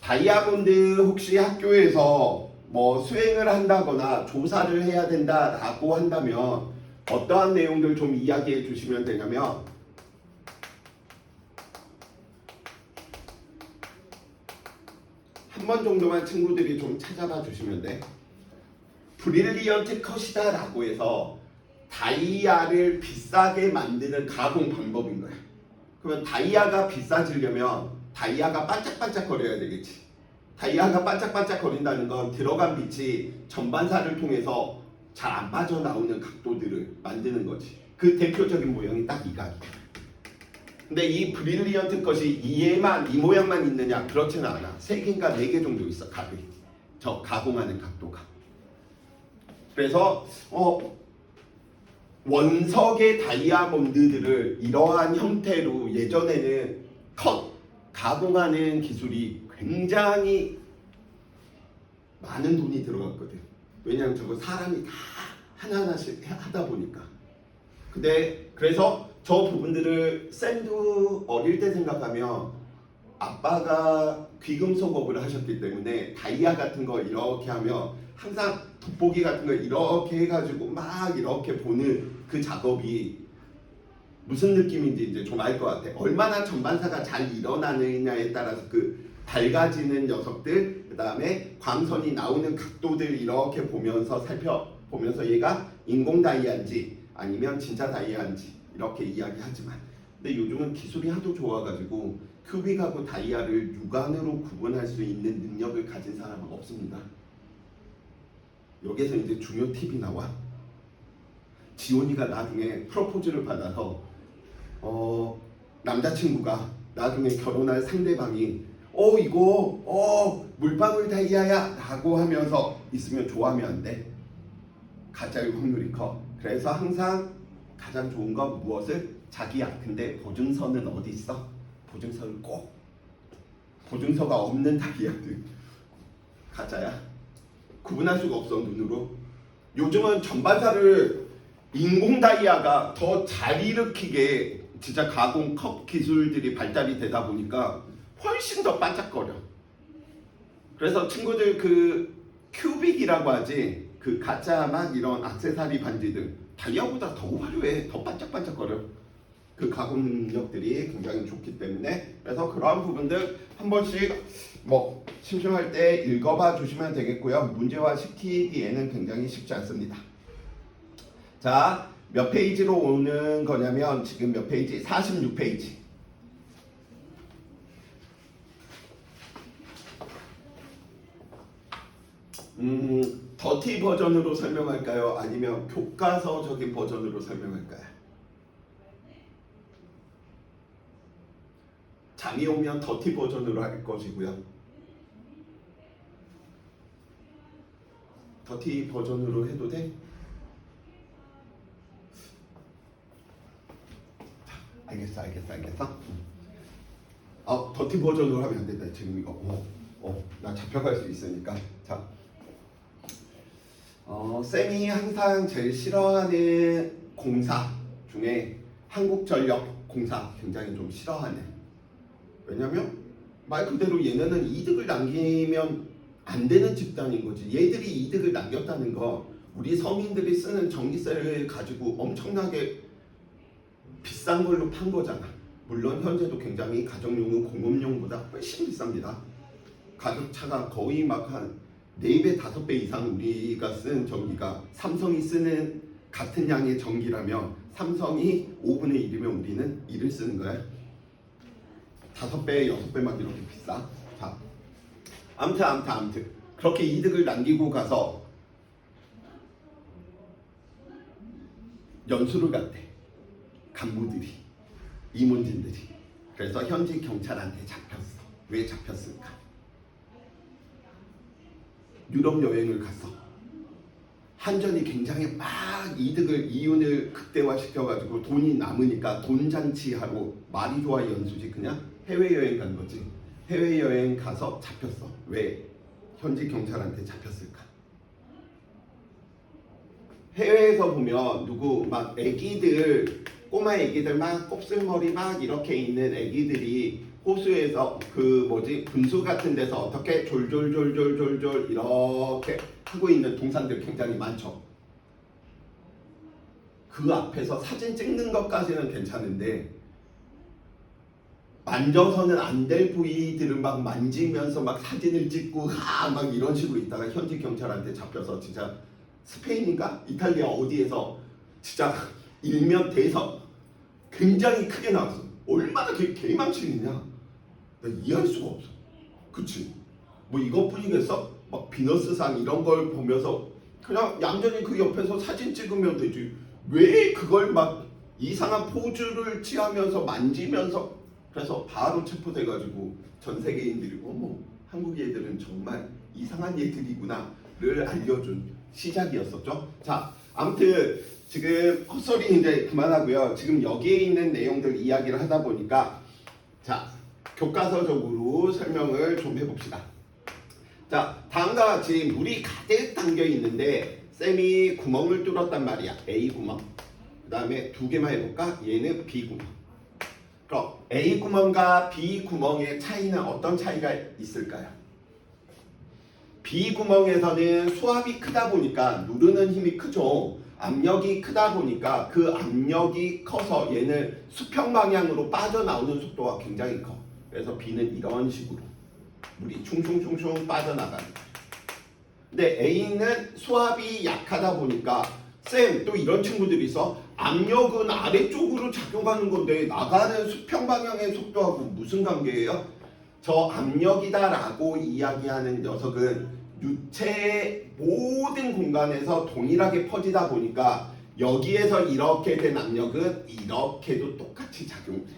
다이아몬드 혹시 학교에서 뭐 수행을 한다거나 조사를 해야 된다라고 한다면 어떠한 내용들 좀 이야기해 주시면 되냐면 한 번 정도만 친구들이 좀 찾아봐 주시면 돼. 브릴리언트 컷이다 라고 해서 다이아를 비싸게 만드는 가공 방법인 거야. 그러면 다이아가 비싸지려면 다이아가 반짝반짝 거려야 되겠지. 다이아가 반짝반짝 거린다는 건 들어간 빛이 전반사를 통해서 잘 안 빠져나오는 각도들을 만드는 거지. 그 대표적인 모형이 딱 이 각이야. 근데 이 브릴리언트 컷이 이 모양만 있느냐? 그렇지는 않아. 3개인가 4개 정도 있어, 각이. 저 가공하는 각도가. 그래서 원석의 다이아몬드들을 이러한 형태로 예전에는 가공하는 기술이 굉장히 많은 돈이 들어갔거든. 왜냐하면 저거 사람이 다 하나하나씩 하다 보니까. 근데 그래서 저 부분들을 쌤도 어릴 때 생각하면 아빠가 귀금속업을 하셨기 때문에 다이아 같은 거 이렇게 하면 항상 돋보기 같은 거 이렇게 해가지고 막 이렇게 보는 그 작업이 무슨 느낌인지 이제 좀 알 것 같아. 얼마나 전반사가 잘 일어나느냐에 따라서 그 밝아지는 녀석들, 그 다음에 광선이 나오는 각도들 이렇게 보면서 살펴보면서 얘가 인공 다이아인지 아니면 진짜 다이아인지 이렇게 이야기하지만, 근데 요즘은 기술이 하도 좋아가지고 큐빅하고 다이아를 육안으로 구분할 수 있는 능력을 가진 사람은 없습니다. 여기서 이제 중요 팁이 나와. 지온이가 나중에 프로포즈를 받아서 남자친구가 나중에 결혼할 상대방이 이거 물방울 다이아야 라고 하면서 있으면 좋아하면 안 돼. 가짜일 확률이 커. 그래서 항상 가장 좋은 건 무엇을? 자기야. 근데 보증서는 어디 있어? 보증서를 꼭. 보증서가 없는 다이아들 가짜야. 구분할 수가 없어 눈으로. 요즘은 전반사를 인공 다이아가 더 잘 일으키게 진짜 가공 컵 기술들이 발달이 되다 보니까 훨씬 더 반짝거려. 그래서 친구들 그 큐빅이라고 하지, 그 가짜 막 이런 액세서리 반지들 다이아보다 더 화려해. 더 반짝반짝거려. 그 가공 능력들이 굉장히 좋기 때문에, 그래서 그러한 부분들 한 번씩 뭐 심심할 때 읽어봐 주시면 되겠고요. 문제화 시키기에는 굉장히 쉽지 않습니다. 자, 몇 페이지로 오는 거냐면 지금 몇 페이지? 46페이지. 더티 버전으로 설명할까요? 아니면 교과서적인 버전으로 설명할까요? 잠이 오면 더티 버전으로 할 것이고요. 더티 버전으로 해도 돼? 알겠어. 더티 버전으로 하면 안 된다. 지금 이거 나 잡혀갈 수 있으니까. 자, 쌤이 항상 제일 싫어하는 공사 중에 한국전력 공사 굉장히 좀 싫어하네. 왜냐면 말 그대로 얘네는 이득을 남기면 안 되는 집단인 거지. 얘들이 이득을 남겼다는 거, 우리 서민들이 쓰는 전기세를 가지고 엄청나게 비싼 걸로 판 거잖아. 물론 현재도 굉장히 가정용은 공업용보다 훨씬 비쌉니다. 가격차가 거의 막 한 4배, 5배 이상 우리가 쓰는 전기가 삼성이 쓰는 같은 양의 전기라면 삼성이 5분의 1이면 우리는 1을 쓰는 거야. 5배, 6배만 이렇게 비싸. 자, 아무튼 그렇게 이득을 남기고 가서 연수를 갔대. 간부들이, 임원진들이. 그래서 현지 경찰한테 잡혔어. 왜 잡혔을까? 유럽 여행을 갔어. 한전이 굉장히 막 이윤을 극대화시켜가지고 돈이 남으니까 돈 잔치하러, 말이 좋아 연수지, 그냥 해외여행 간 거지. 해외여행 가서 잡혔어. 왜 현지 경찰한테 잡혔을까? 해외에서 보면 누구 막 애기들, 꼬마 애기들 막 곱슬머리 막 이렇게 있는 애기들이 호수에서 분수 같은 데서 어떻게 졸졸졸졸졸졸 이렇게 하고 있는 동상들 굉장히 많죠. 그 앞에서 사진 찍는 것까지는 괜찮은데 만져서는 안 될 부위들을 막 만지면서 막 사진을 찍고 막 이런 식으로 있다가 현지 경찰한테 잡혀서 진짜 스페인인가 이탈리아 어디에서 진짜 일면 대서 굉장히 크게 나왔어. 얼마나 개망신이냐. 나 이해할 수가 없어. 그치? 뭐 이것뿐이겠어? 막 비너스상 이런 걸 보면서 그냥 얌전히 그 옆에서 사진 찍으면 되지. 왜 그걸 막 이상한 포즈를 취하면서 만지면서. 그래서 바로 체포돼가지고 전 세계인들이 어머, 한국 애들은 정말 이상한 애들이구나를 알려준 시작이었었죠. 자, 아무튼 지금 헛소리 이제 그만하고요. 지금 여기에 있는 내용들 이야기를 하다 보니까 자, 교과서적으로 설명을 좀 해봅시다. 자, 다음과 같이 물이 가득 담겨 있는데 쌤이 구멍을 뚫었단 말이야. A 구멍, 그 다음에 두 개만 해볼까? 얘는 B구멍. 그럼 A구멍과 B구멍의 차이는 어떤 차이가 있을까요? B구멍에서는 수압이 크다 보니까 누르는 힘이 크죠. 압력이 크다 보니까 그 압력이 커서 얘는 수평 방향으로 빠져나오는 속도가 굉장히 커. 그래서 B는 이런 식으로 물이 충충충충 빠져나가는 거예요. 근데 A는 수압이 약하다 보니까 쌤 또 이런 친구들이 있어. 압력은 아래쪽으로 작용하는 건데 나가는 수평 방향의 속도하고 무슨 관계예요? 저 압력이다라고 이야기하는 녀석은 유체의 모든 공간에서 동일하게 퍼지다 보니까 여기에서 이렇게 된 압력은 이렇게도 똑같이 작용돼.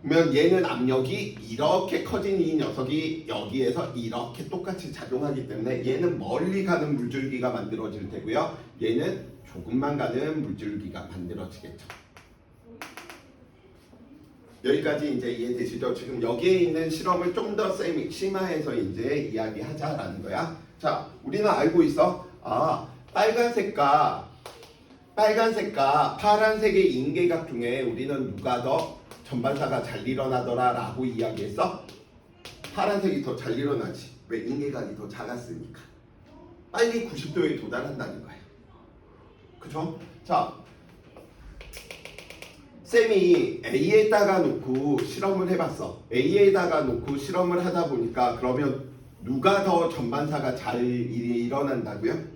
그러면 얘는 압력이 이렇게 커진 이 녀석이 여기에서 이렇게 똑같이 작용하기 때문에 얘는 멀리 가는 물줄기가 만들어질 테고요. 얘는 조금만 가는 물줄기가 만들어지겠죠. 여기까지 이제 이해되시죠? 지금 여기에 있는 실험을 좀 더 심화해서 이제 이야기하자라는 거야. 자, 우리는 알고 있어. 빨간색과 파란색의 인계각 중에 우리는 누가 더 전반사가 잘 일어나더라 라고 이야기했어? 파란색이 더 잘 일어나지. 왜? 인계각이 더 작았으니까. 빨리 90도에 도달한다는 거야. 그쵸? 자, 쌤이 A에다가 놓고 실험을 해봤어. A에다가 놓고 실험을 하다 보니까 그러면 누가 더 전반사가 잘 일어난다고요?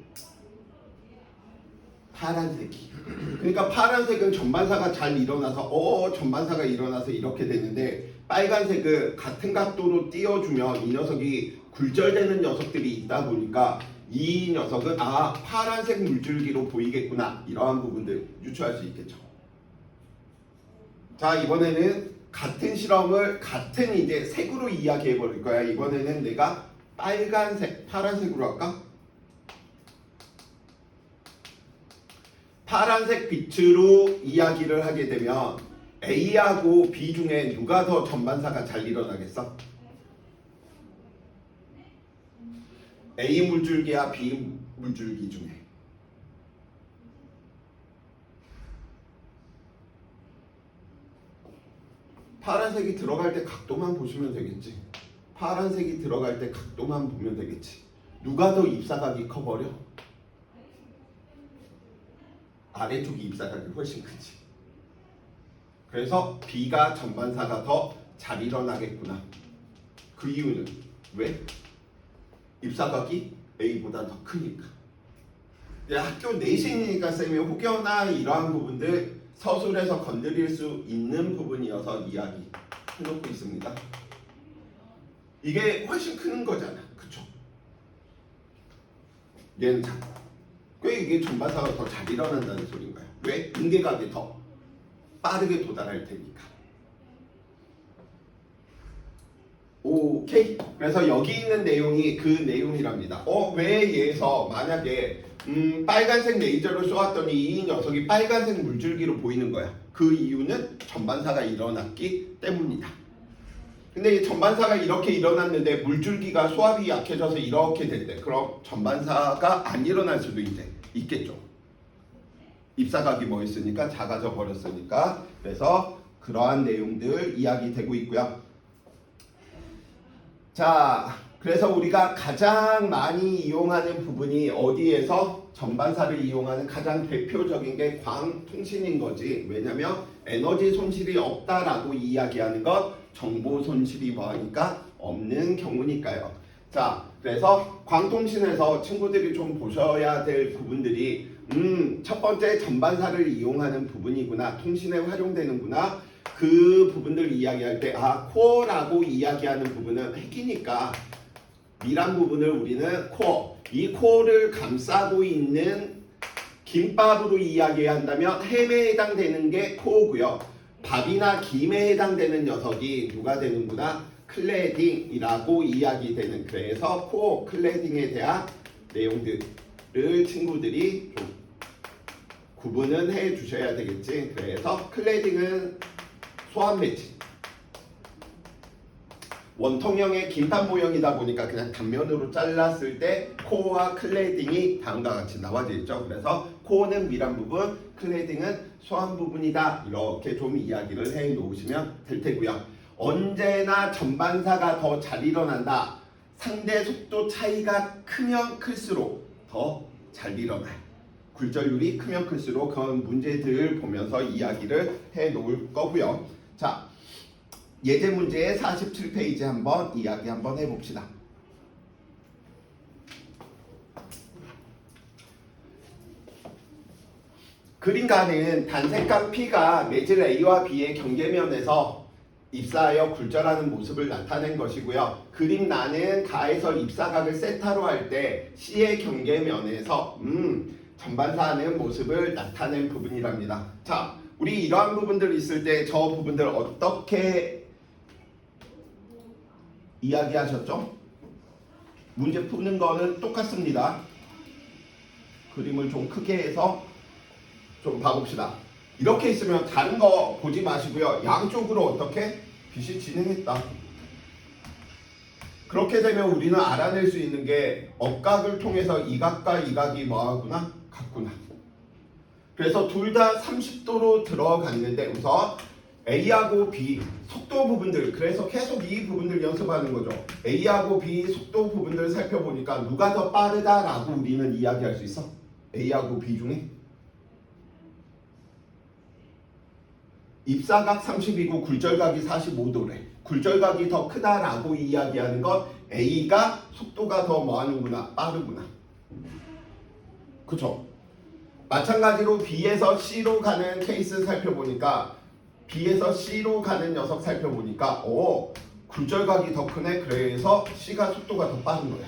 파란색이. 그러니까 파란색은 전반사가 잘 일어나서 전반사가 일어나서 이렇게 되는데 빨간색은 같은 각도로 띄워주면 이 녀석이 굴절되는 녀석들이 있다 보니까 이 녀석은 파란색 물줄기로 보이겠구나. 이러한 부분들 유추할 수 있겠죠. 자, 이번에는 같은 실험을 같은 이제 색으로 이야기해 버릴 거야. 이번에는 내가 파란색으로 할까? 파란색 빛으로 이야기를 하게 되면 A하고 B 중에 누가 더 전반사가 잘 일어나겠어? A 물줄기와 B 물줄기 중에. 파란색이 들어갈 때 각도만 보시면 되겠지. 파란색이 들어갈 때 각도만 보면 되겠지. 누가 더 입사각이 커버려? 아래쪽이 입사각이 훨씬 크지. 그래서 B가 전반사가 더 잘 일어나겠구나. 그 이유는 왜? 입사각이 A보다 더 크니까. 학교 내신이니까 쌤이 혹여나 이러한 부분들 서술에서 건드릴 수 있는 부분이어서 이야기 해놓고 있습니다. 이게 훨씬 큰 거잖아. 그쵸? 얘는 작고. 꽤 이게 전반사가 더 잘 일어난다는 소린 거야. 왜? 인계각이 더 빠르게 도달할 테니까. 오케이. 그래서 여기 있는 내용이 그 내용이랍니다. 왜 얘에서 만약에 빨간색 레이저를 쏘았더니 이 녀석이 빨간색 물줄기로 보이는 거야. 그 이유는 전반사가 일어났기 때문이다. 근데 이 전반사가 이렇게 일어났는데 물줄기가 수압이 약해져서 이렇게 됐대. 그럼 전반사가 안 일어날 수도 이제 있겠죠. 입사각이 뭐 있으니까 작아져 버렸으니까. 그래서 그러한 내용들 이야기되고 있고요. 자, 그래서 우리가 가장 많이 이용하는 부분이 어디에서 전반사를 이용하는 가장 대표적인 게 광통신인 거지. 왜냐면 에너지 손실이 없다라고 이야기하는 것, 정보 손실이 뭐하니까 없는 경우니까요. 자, 그래서 광통신에서 친구들이 좀 보셔야 될 부분들이 첫 번째 전반사를 이용하는 부분이구나. 통신에 활용되는구나. 그 부분들 이야기할 때 코어라고 이야기하는 부분은 핵이니까 미란 부분을 우리는 코어, 이 코어를 감싸고 있는 김밥으로 이야기한다면 햄에 해당되는 게 코어고요. 밥이나 김에 해당되는 녀석이 누가 되는구나? 클레딩이라고 이야기되는. 그래서 코어, 클레딩에 대한 내용들을 친구들이 좀 구분은 해 주셔야 되겠지. 그래서 클레딩은 소환 매치. 원통형의 김밥 모형이다 보니까 그냥 단면으로 잘랐을 때 코어와 클레딩이 다음과 같이 나와져 있죠. 그래서 코어는 미란 부분, 클레딩은 소환 부분이다. 이렇게 좀 이야기를 해 놓으시면 될 테고요. 언제나 전반사가 더 잘 일어난다. 상대 속도 차이가 크면 클수록 더 잘 일어나요. 굴절률이 크면 클수록 그런 문제들 보면서 이야기를 해 놓을 거고요. 자, 예제 문제 47페이지 한번 이야기 한번 해봅시다. 그림가는 단색각 P가 매질 A와 B의 경계면에서 입사하여 굴절하는 모습을 나타낸 것이고요. 그림 나는 가에서 입사각을 세타로 할 때 C의 경계면에서 전반사하는 모습을 나타낸 부분이랍니다. 자, 우리 이러한 부분들 있을 때 저 부분들 어떻게 이야기하셨죠? 문제 푸는 거는 똑같습니다. 그림을 좀 크게 해서 좀 봐봅시다. 이렇게 있으면 다른 거 보지 마시고요. 양쪽으로 어떻게 빛이 진행했다. 그렇게 되면 우리는 알아낼 수 있는 게 억각을 통해서 이 각과 이 각이 뭐하구나? 같구나. 그래서 둘 다 30도로 들어갔는데 우선 A하고 B 속도 부분들, 그래서 계속 이 부분들 연습하는 거죠. A하고 B 속도 부분들 살펴보니까 누가 더 빠르다라고 우리는 이야기할 수 있어? A하고 B 중에? 입사각 30이고 굴절각이 45도래. 굴절각이 더 크다라고 이야기하는 건 A가 속도가 더 뭐하는구나? 빠르구나. 그쵸? 마찬가지로 B에서 C로 가는 케이스 살펴보니까 B에서 C로 가는 녀석 살펴보니까 굴절각이 더 크네. 그래서 C가 속도가 더 빠른 거야.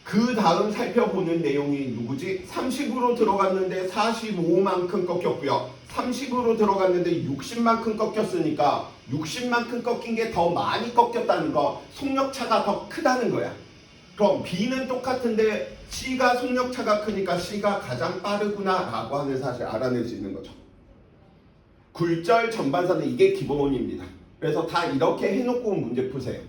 그 다음 살펴보는 내용이 누구지? 30으로 들어갔는데 45만큼 꺾였고요. 30으로 들어갔는데 60만큼 꺾였으니까 60만큼 꺾인 게 더 많이 꺾였다는 거, 속력차가 더 크다는 거야. 그럼 B는 똑같은데 C가 속력차가 크니까 C가 가장 빠르구나 라고 하는 사실 알아낼 수 있는 거죠. 굴절 전반사는 이게 기본입니다. 그래서 다 이렇게 해놓고 문제 푸세요.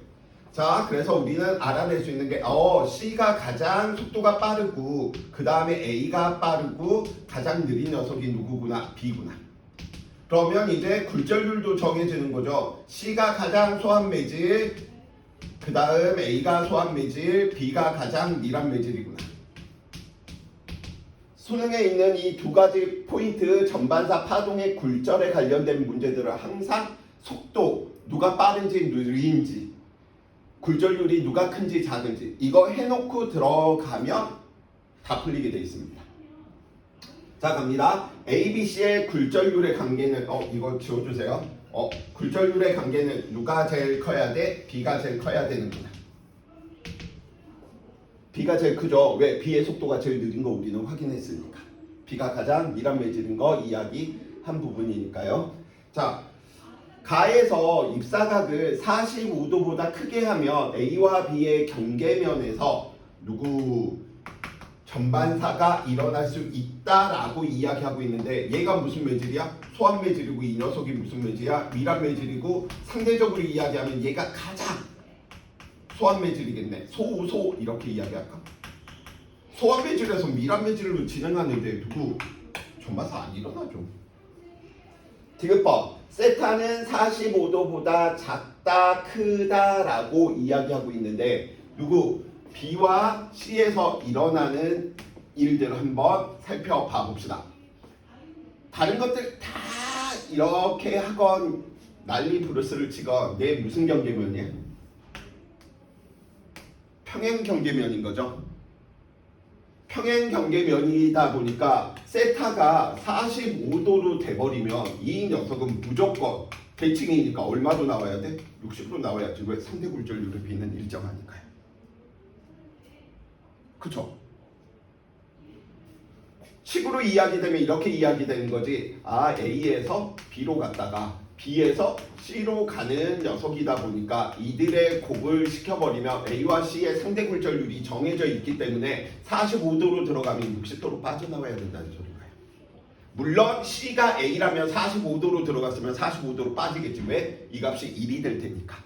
자, 그래서 우리는 알아낼 수 있는 게 C가 가장 속도가 빠르고 그 다음에 A가 빠르고 가장 느린 녀석이 누구구나? B구나. 그러면 이제 굴절률도 정해지는 거죠. C가 가장 소한 매질, 그 다음 A가 소한 매질, B가 가장 미란 매질이구나. 수능에 있는 이 두 가지 포인트 전반사 파동의 굴절에 관련된 문제들은 항상 속도, 누가 빠른지 느린지, 굴절률이 누가 큰지 작은지 이거 해놓고 들어가면 다 풀리게 돼 있습니다. 자, 갑니다. A, B, C의 굴절률의 관계는 이거 지워주세요. 굴절률의 관계는 누가 제일 커야 돼? B가 제일 커야 되는구나. B가 제일 크죠. 왜? B의 속도가 제일 느린 거 우리는 확인했으니까. B가 가장 미란 매질인 거 이야기한 부분이니까요. 자, 가에서 입사각을 45도보다 크게 하면 A와 B의 경계면에서 누구 전반사가 일어날 수 있다라고 이야기하고 있는데 얘가 무슨 매질이야? 소한 매질이고 이 녀석이 무슨 매질이야? 미란 매질이고 상대적으로 이야기하면 얘가 가장 소한 매질이겠네. 소 이렇게 이야기할까? 소한 매질에서 미란 매질로 진행하는데 누구 전반사 안 일어나죠. 디귿법 세타는 45도보다 작다 크다라고 이야기하고 있는데 누구 B와 C에서 일어나는 일들을 한번 살펴봐 봅시다. 다른 것들 다 이렇게 하건 난리 부르스를 치건 내 무슨 경계면이야? 평행 경계면인 거죠. 평행 경계면이다 보니까 세타가 45도로 돼버리면 이 녀석은 무조건 대칭이니까 얼마로 나와야 돼? 60로 나와야지. 왜? 상대 굴절률의 B는 일정하니까요. 그쵸? 식으로 이야기되면 이렇게 이야기되는 거지. A에서 B로 갔다가 B에서 C로 가는 녀석이다 보니까 이들의 곱을 시켜버리면 A와 C의 상대 굴절률이 정해져 있기 때문에 45도로 들어가면 60도로 빠져나와야 된다는 소리가요. 물론 C가 A라면 45도로 들어갔으면 45도로 빠지겠지. 왜? 이 값이 1이 될 테니까.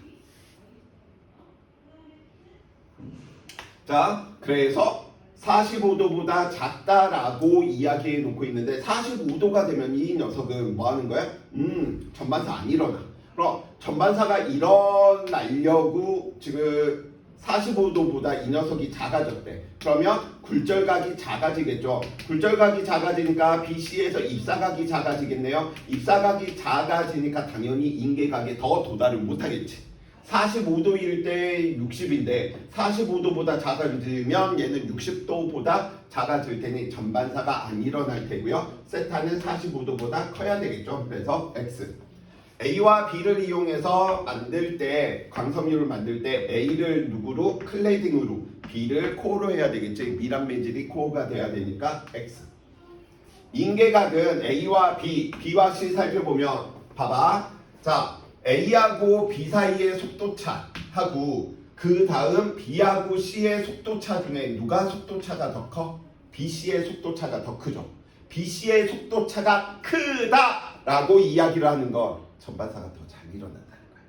자, 그래서 45도보다 작다라고 이야기해 놓고 있는데 45도가 되면 이 녀석은 뭐 하는 거야? 전반사 안 일어나. 그럼 전반사가 일어나려고 지금 45도보다 이 녀석이 작아졌대. 그러면 굴절각이 작아지겠죠. 굴절각이 작아지니까 BC에서 입사각이 작아지겠네요. 입사각이 작아지니까 당연히 인계각에 더 도달을 못하겠지. 45도일 때 60인데 45도보다 작아지면 얘는 60도보다 작아질 테니 전반사가 안 일어날 테고요. 세타는 45도보다 커야 되겠죠. 그래서 X. A와 B를 이용해서 만들 때 광섬유를 만들 때 A를 누구로? 클레이딩으로, B를 코어로 해야 되겠지. 미란 매질이 코어가 돼야 되니까 X. 인계각은 A와 B, B와 C 살펴보면 봐봐. 자, A하고 B 사이의 속도차하고 그 다음 B하고 C의 속도차 중에 누가 속도차가 더 커? BC의 속도차가 더 크죠. BC의 속도차가 크다라고 이야기를 하는 건 전반사가 더 잘 일어난다는 거야.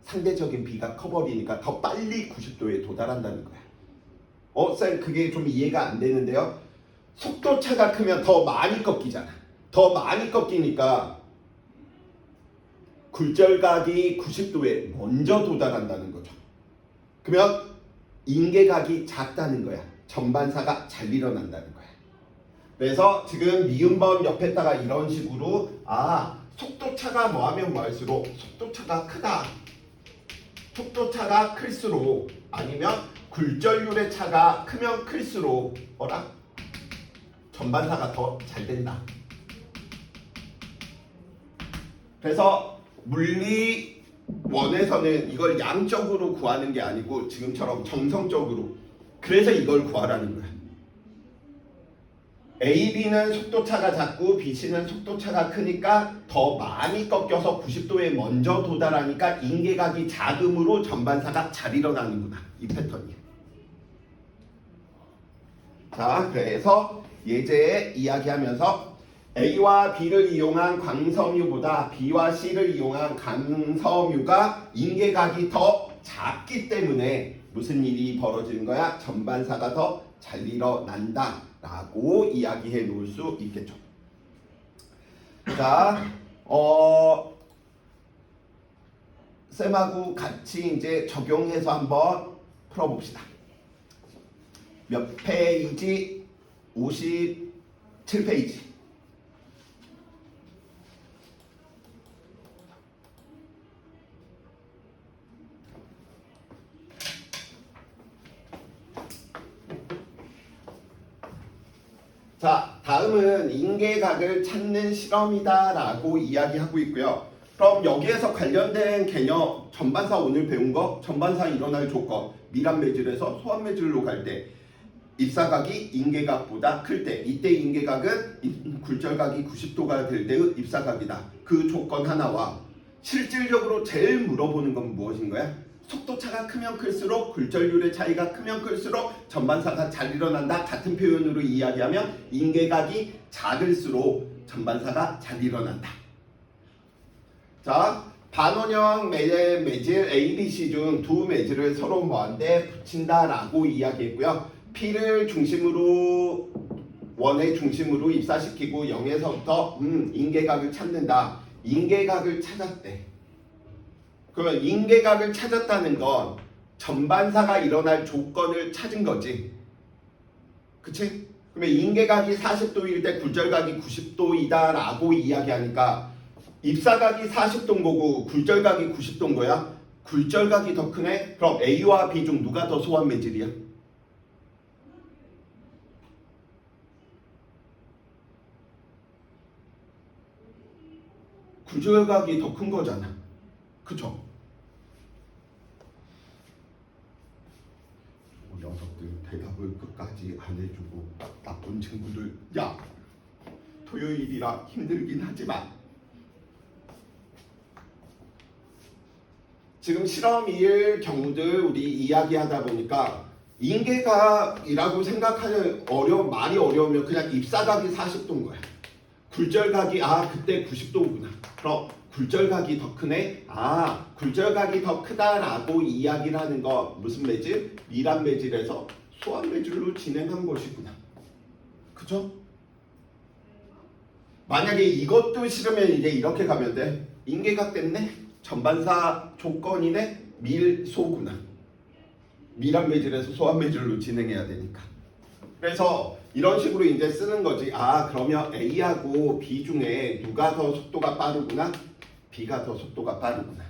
상대적인 B가 커버리니까 더 빨리 90도에 도달한다는 거야. 쌤 그게 좀 이해가 안 되는데요. 속도차가 크면 더 많이 꺾이잖아. 더 많이 꺾이니까 굴절각이 90도에 먼저 도달한다는 거죠. 그러면 인계각이 작다는 거야. 전반사가 잘 일어난다는 거야. 그래서 지금 미음번 옆에다가 이런 식으로 속도차가 뭐하면 뭐할수록 속도차가 크다. 속도차가 클수록 아니면 굴절률의 차가 크면 클수록 뭐라? 전반사가 더 잘 된다. 그래서 물리원에서는 이걸 양적으로 구하는 게 아니고 지금처럼 정성적으로 그래서 이걸 구하라는 거야. A, B는 속도차가 작고 B, C는 속도차가 크니까 더 많이 꺾여서 90도에 먼저 도달하니까 인계각이 작음으로 전반사가 잘 일어나는구나. 이 패턴이야. 자, 그래서 예제에 이야기하면서 A와 B를 이용한 광섬유보다 B와 C를 이용한 강섬유가 인계각이 더 작기 때문에 무슨 일이 벌어지는 거야? 전반사가 더 잘 일어난다 라고 이야기해 놓을 수 있겠죠. 자, 쌤하고 같이 이제 적용해서 한번 풀어봅시다. 몇 페이지? 57페이지. 자, 다음은 인계각을 찾는 실험이다 라고 이야기하고 있고요. 그럼 여기에서 관련된 개념, 전반사 오늘 배운 거, 전반사 일어날 조건, 미란 매질에서 소환 매질로 갈 때 입사각이 인계각보다 클 때, 이때 인계각은 굴절각이 90도가 될 때의 입사각이다. 그 조건 하나와 실질적으로 제일 물어보는 건 무엇인 거야? 속도차가 크면 클수록 굴절률의 차이가 크면 클수록 전반사가 잘 일어난다. 같은 표현으로 이야기하면 인계각이 작을수록 전반사가 잘 일어난다. 자, 반원형 매질 A, B, C 중 두 매질을 서로 뭐한데 붙인다라고 이야기했고요. P를 중심으로 원의 중심으로 입사시키고 0에서부터 인계각을 찾는다. 인계각을 찾았대. 그러면 인계각을 찾았다는 건 전반사가 일어날 조건을 찾은 거지. 그치? 그러면 인계각이 40도일 때 굴절각이 90도이다 라고 이야기하니까 입사각이 40도인 거고 굴절각이 90도인 거야. 굴절각이 더 크네? 그럼 A와 B 중 누가 더 소환 매질이야? 굴절각이 더 큰 거잖아. 그쵸? 녀석들 대답을 끝까지 안 해주고 나쁜 친구들. 야, 토요일이라 힘들긴 하지만 지금 실험일 경우들 우리 이야기하다 보니까 인계각이라고 생각하는 말이 어려우면 그냥 입사각이 40도인 거야. 굴절각이 그때 90도구나. 그럼 굴절각이 더 크네? 굴절각이 더 크다라고 이야기를 하는 거 무슨 매질? 미란 매질에서 소환 매질로 진행한 것이구나. 그죠? 만약에 이것도 싫으면 이제 이렇게 가면 돼. 인계각 됐네? 전반사 조건이네? 밀소구나. 밀한 매질에서 소환 매질로 진행해야 되니까. 그래서 이런 식으로 이제 쓰는 거지. 아, 그러면 A하고 B 중에 누가 더 속도가 빠르구나? B가 더 속도가 빠르구나.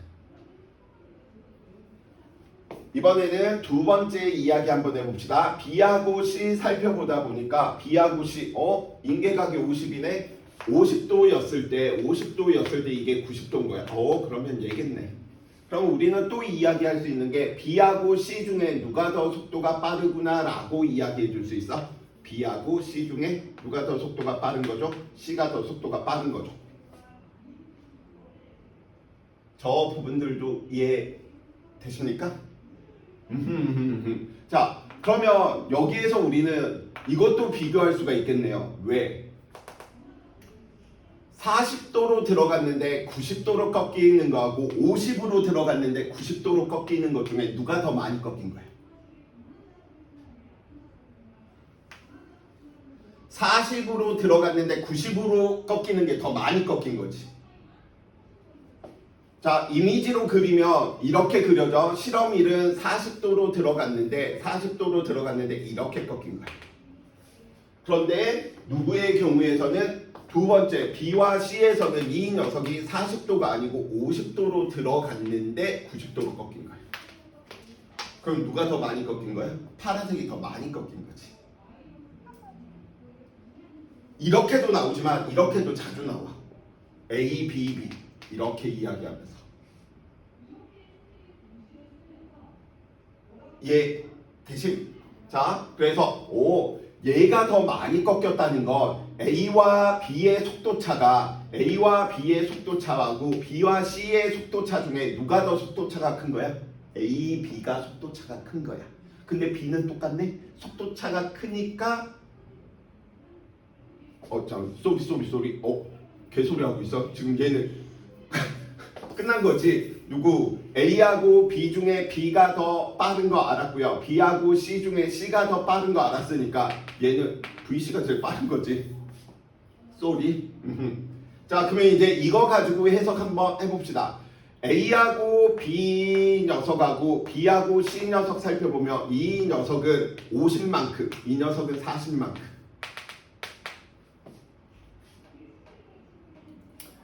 이번에는 두 번째 이야기 한번 해봅시다. B하고 C 살펴보다 보니까 B하고 C, 인계각이 50이네? 50도였을 때 이게 90도인 거야. 그러면 얘겠네. 그럼 우리는 또 이야기할 수 있는 게 B하고 C 중에 누가 더 속도가 빠르구나 라고 이야기해 줄 수 있어. B하고 C 중에 누가 더 속도가 빠른 거죠? C가 더 속도가 빠른 거죠. 저 부분들도 이해되십니까? 자, 그러면 여기에서 우리는 이것도 비교할 수가 있겠네요. 왜? 40도로 들어갔는데 90도로 꺾이는 거하고 50으로 들어갔는데 90도로 꺾이는 것 중에 누가 더 많이 꺾인 거예요? 40으로 들어갔는데 90으로 꺾이는 게 더 많이 꺾인 거지. 자, 이미지로 그리면 이렇게 그려져. 실험 1은 40도로 들어갔는데 이렇게 꺾인 거야. 그런데 누구의 경우에서는 두 번째 B와 C에서는 이 녀석이 40도가 아니고 50도로 들어갔는데 90도로 꺾인 거야. 그럼 누가 더 많이 꺾인 거야? 파란색이 더 많이 꺾인 거지. 이렇게도 나오지만 이렇게도 자주 나와. A, B, B 이렇게 이야기하면서. 대신 자, 그래서 얘가 더 많이 꺾였다는 건 A와 B의 속도차가 A와 B의 속도차하고 B와 C의 속도차 중에 누가 더 속도차가 큰 거야? A, B가 속도차가 큰 거야. 근데 B는 똑같네? 속도차가 크니까 쏘리 개소리 하고 있어. 지금 얘는 끝난 거지. 누구? A하고 B 중에 B가 더 빠른 거 알았고요. B하고 C 중에 C가 더 빠른 거 알았으니까 얘는 VC가 제일 빠른 거지. 쏘리. 자, 그러면 이제 이거 가지고 해석 한번 해봅시다. A하고 B 녀석하고 B하고 C 녀석 살펴보면 이 녀석은 50만큼, 이 녀석은 40만큼.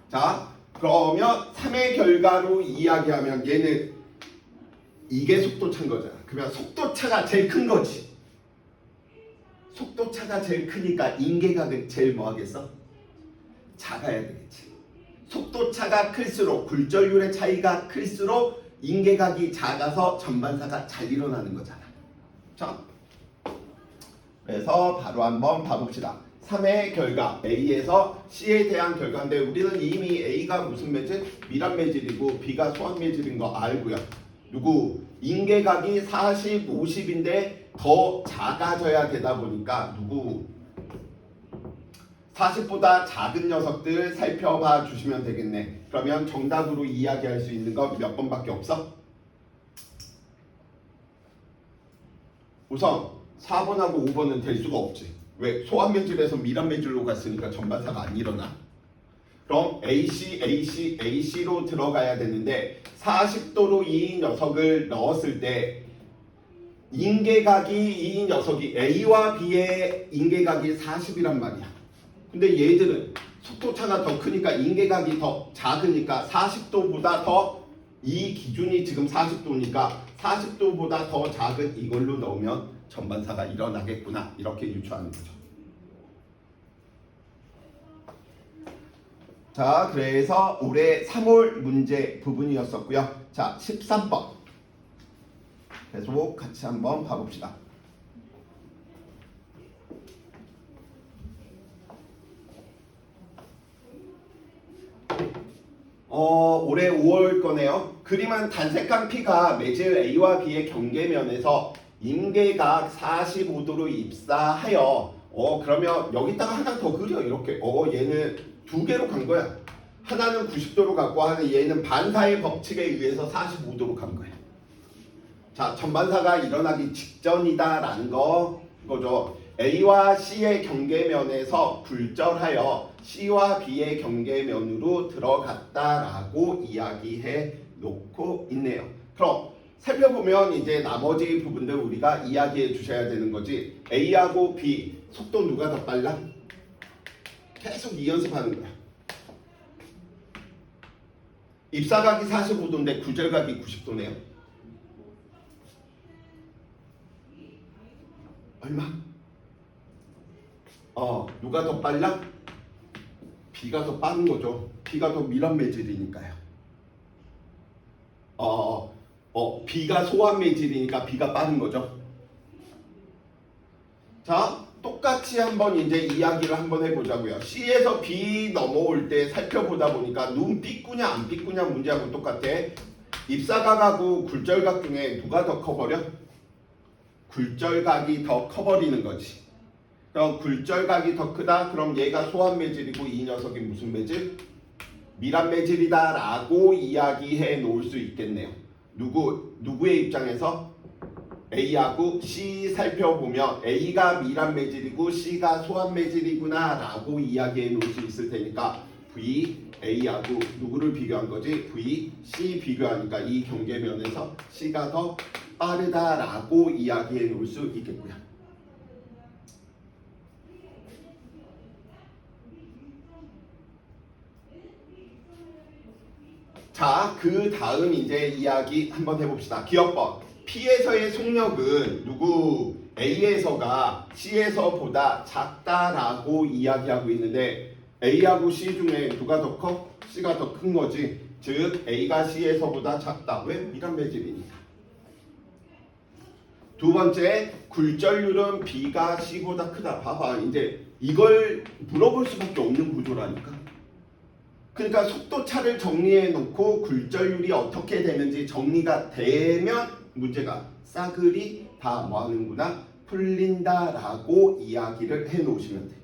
자, 그러면 3의 결과로 이야기하면 얘는 이게 속도차인 거잖아. 그러면 속도차가 제일 큰 거지. 속도차가 제일 크니까 인계각은 제일 뭐 하겠어? 작아야 되겠지. 속도차가 클수록, 굴절률의 차이가 클수록 인계각이 작아서 전반사가 잘 일어나는 거잖아. 자, 그래서 바로 한번 봐봅시다. 3의 결과 A에서 C에 대한 결과인데 우리는 이미 A가 무슨 매질? 밀한 매질이고 B가 소환 매질인 거 알고요. 누구? 인계각이 40, 50인데 더 작아져야 되다 보니까 누구? 40보다 작은 녀석들 살펴봐 주시면 되겠네. 그러면 정답으로 이야기할 수 있는 건 몇 번밖에 없어? 우선 4번하고 5번은 될 수가 없지. 왜? 소환 매질에서 밀한 매질로 갔으니까 전반사가 안 일어나. 그럼 AC로 들어가야 되는데 40도로 이 녀석을 넣었을 때 인계각이 이 녀석이 A와 B의 인계각이 40이란 말이야. 근데 얘들은 속도차가 더 크니까 인계각이 더 작으니까 40도보다 더 이 기준이 지금 40도니까 40도보다 더 작은 이걸로 넣으면 전반사가 일어나겠구나. 이렇게 유추하는 거죠. 자, 그래서 올해 3월 문제 부분이었었고요. 자, 13번 계속 같이 한번 봐봅시다. 올해 5월 거네요. 그림은 단색한 P가 매질 A와 B의 경계면에서 인계각 45도로 입사하여 그러면 여기다가 하나 더 그려. 이렇게 얘는 두 개로 간 거야. 하나는 90도로 갔고 얘는 반사의 법칙에 의해서 45도로 간 거야. 자, 전반사가 일어나기 직전이다라는 거죠. A와 C의 경계면에서 굴절하여 C와 B의 경계면으로 들어갔다라고 이야기해 놓고 있네요. 그럼 살펴보면 이제 나머지 부분들 우리가 이야기해 주셔야 되는 거지. A하고 B 속도 누가 더 빨라? 계속 이 연습하는 거야. 입사각이 45도인데 굴절각이 90도네요. 얼마? 누가 더 빨라? B가 더 빠른 거죠. B가 더 밀원 매질이니까요. B가 소환 매질이니까 B가 빠른 거죠. 자, 똑같이 한번 이제 이야기를 한번 해보자고요. C에서 B 넘어올 때 살펴보다 보니까 눈 삐꾸냐 안 삐꾸냐 문제하고 똑같아. 입사각하고 굴절각 중에 누가 더 커버려? 굴절각이 더 커버리는 거지. 그럼 굴절각이 더 크다? 그럼 얘가 소환 매질이고 이 녀석이 무슨 매질? 밀합 매질이다 라고 이야기해 놓을 수 있겠네요. 누구의 입장에서? A하고 C 살펴보면 A가 밀합 매질이고 C가 소환 매질이구나 라고 이야기해 놓을 수 있을 테니까 V, A하고 누구를 비교한 거지? V, C 비교하니까 이 경계면에서 C가 더 빠르다라고 이야기해 놓을 수 있겠고요. 자, 그 다음 이제 이야기 한번 해봅시다. 기억법. P에서의 속력은 누구? A에서가 C에서보다 작다라고 이야기하고 있는데 A하고 C 중에 누가 더 커? C가 더 큰 거지. 즉 A가 C에서보다 작다. 왜? 밀합 매질이니까. 두 번째, 굴절률은 B가 C보다 크다. 봐봐, 이제 이걸 물어볼 수밖에 없는 구조라니까. 그러니까 속도차를 정리해 놓고 굴절률이 어떻게 되는지 정리가 되면 문제가 싸그리 다 뭐하는구나 풀린다라고 이야기를 해 놓으시면 돼.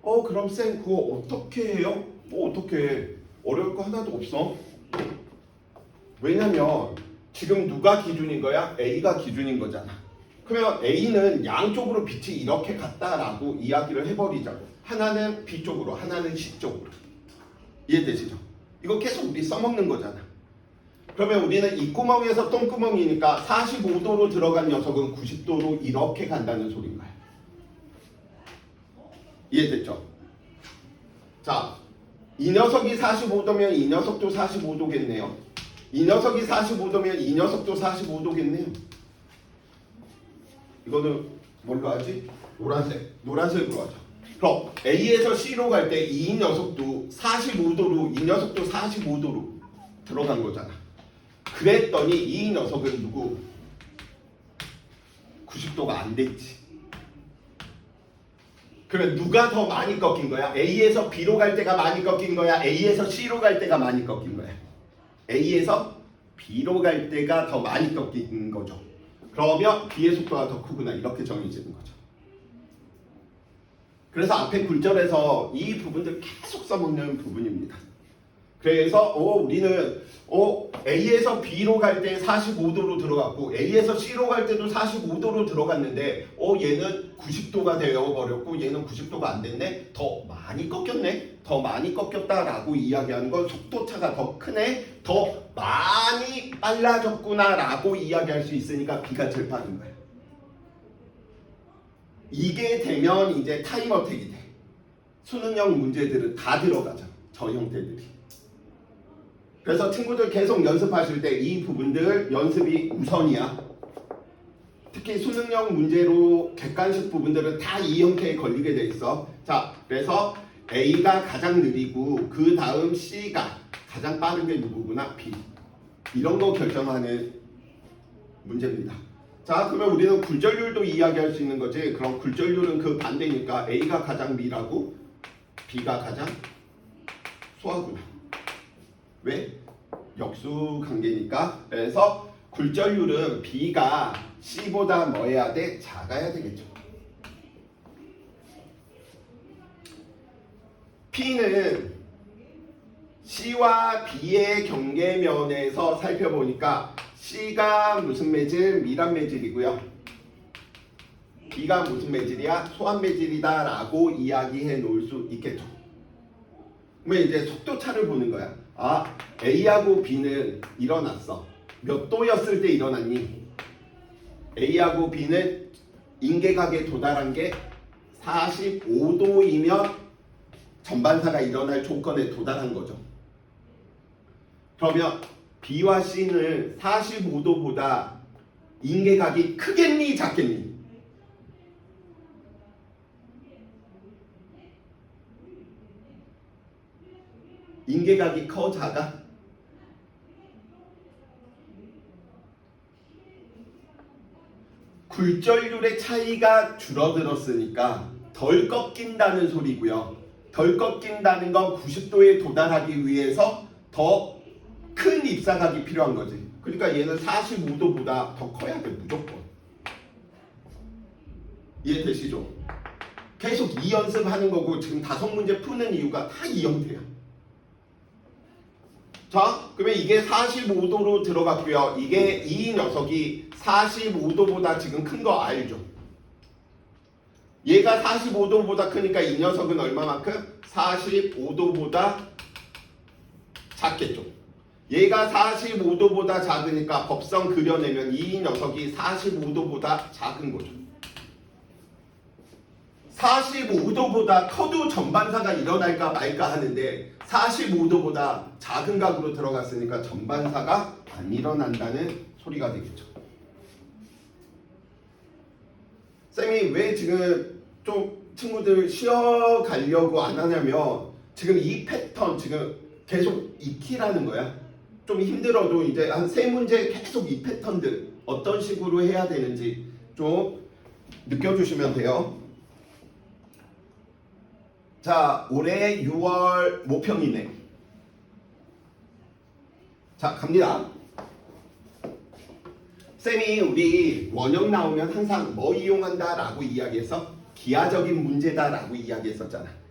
그럼 쌤 그거 어떻게 해요? 어떻게 해? 어려울 거 하나도 없어. 왜냐면 지금 누가 기준인 거야? A가 기준인 거잖아. 그러면 A는 양쪽으로 빛이 이렇게 갔다라고 이야기를 해버리자고. 하나는 B 쪽으로, 하나는 C 쪽으로. 이해되시죠? 이거 계속 우리 써먹는 거잖아. 그러면 우리는 이 구멍에서 똥구멍이니까 45도로 들어간 녀석은 90도로 이렇게 간다는 소린 거야. 이해됐죠? 자, 이 녀석이 45도면 이 녀석도 45도겠네요. 이 녀석이 45도면 이 녀석도 45도겠네요. 이거는 뭘로 하지? 노란색으로 하죠. 그럼 A에서 C로 갈 때 이 녀석도 45도로 이 녀석도 45도로 들어간 거잖아. 그랬더니 이 녀석은 누구? 90도가 안 됐지. 그러면 누가 더 많이 꺾인 거야? A에서 B로 갈 때가 많이 꺾인 거야? A에서 C로 갈 때가 많이 꺾인 거야? A에서 B로 갈 때가 더 많이 꺾인 거죠. 그러면 B의 속도가 더 크구나 이렇게 정해지는 거죠. 그래서 앞에 굴절에서 이 부분들 계속 써먹는 부분입니다. 그래서 우리는 A에서 B로 갈 때 45도로 들어갔고 A에서 C로 갈 때도 45도로 들어갔는데 얘는 90도가 되어버렸고 얘는 90도가 안 됐네. 더 많이 꺾였네. 더 많이 꺾였다라고 이야기하는 건 속도차가 더 크네. 더 많이 빨라졌구나라고 이야기할 수 있으니까 B가 제일 빠른 거예요. 이게 되면 이제 타임 어택이 돼. 수능형 문제들은 다 들어가죠. 저 형태들이. 그래서 친구들 계속 연습하실 때 이 부분들 연습이 우선이야. 특히 수능형 문제로 객관식 부분들은 다 이 형태에 걸리게 돼 있어. 자, 그래서 A가 가장 느리고 그 다음 C가 가장 빠른 게 누구구나? B. 이런 거 결정하는 문제입니다. 자, 그러면 우리는 굴절률도 이야기할 수 있는 거지. 그럼 굴절률은 그 반대니까 A가 가장 미라고 B가 가장 소하구나. 왜? 역수 관계니까. 그래서 굴절률은 B가 C보다 뭐 해야 돼? 작아야 되겠죠. P는 C와 B의 경계면에서 살펴보니까 C가 무슨 매질? 밀합 매질이고요. B가 무슨 매질이야? 소합 매질이다 라고 이야기해 놓을 수 있겠죠. 그러면 이제 속도차를 보는 거야. 아, A하고 B는 일어났어. 몇 도였을 때 일어났니? A하고 B는 인계각에 도달한 게 45도이면 전반사가 일어날 조건에 도달한 거죠. 그러면 B와 C는 45도보다 인계각이 크겠니? 작겠니? 인계각이 커? 작아? 굴절률의 차이가 줄어들었으니까 덜 꺾인다는 소리고요. 덜 꺾인다는 건 90도에 도달하기 위해서 더 큰 입사각이 필요한 거지. 그러니까 얘는 45도보다 더 커야 돼, 무조건. 이해되시죠? 계속 이 연습하는 거고 지금 5문제 푸는 이유가 다 이 형태야. 자, 그러면 이게 45도로 들어갔고요. 이게 이 녀석이 45도보다 지금 큰 거 알죠? 얘가 45도보다 크니까 이 녀석은 얼마만큼? 45도보다 작겠죠. 얘가 45도보다 작으니까 법선 그려내면 이 녀석이 45도보다 작은 거죠. 45도보다 커도 전반사가 일어날까 말까 하는데 45도보다 작은 각으로 들어갔으니까 전반사가 안 일어난다는 소리가 되겠죠. 쌤이 왜 지금 좀 친구들 쉬어가려고 안 하냐면 지금 이 패턴 지금 계속 익히라는 거야. 좀 힘들어도 이제 한 3문제 계속 이 패턴들 어떤 식으로 해야 되는지 좀 느껴주시면 돼요. 자, 올해 6월 모평이네. 자, 갑니다. 쌤이 우리 원형 나오면 항상 뭐 이용한다 라고 이야기해서 기하적인 문제다 라고 이야기했었잖아.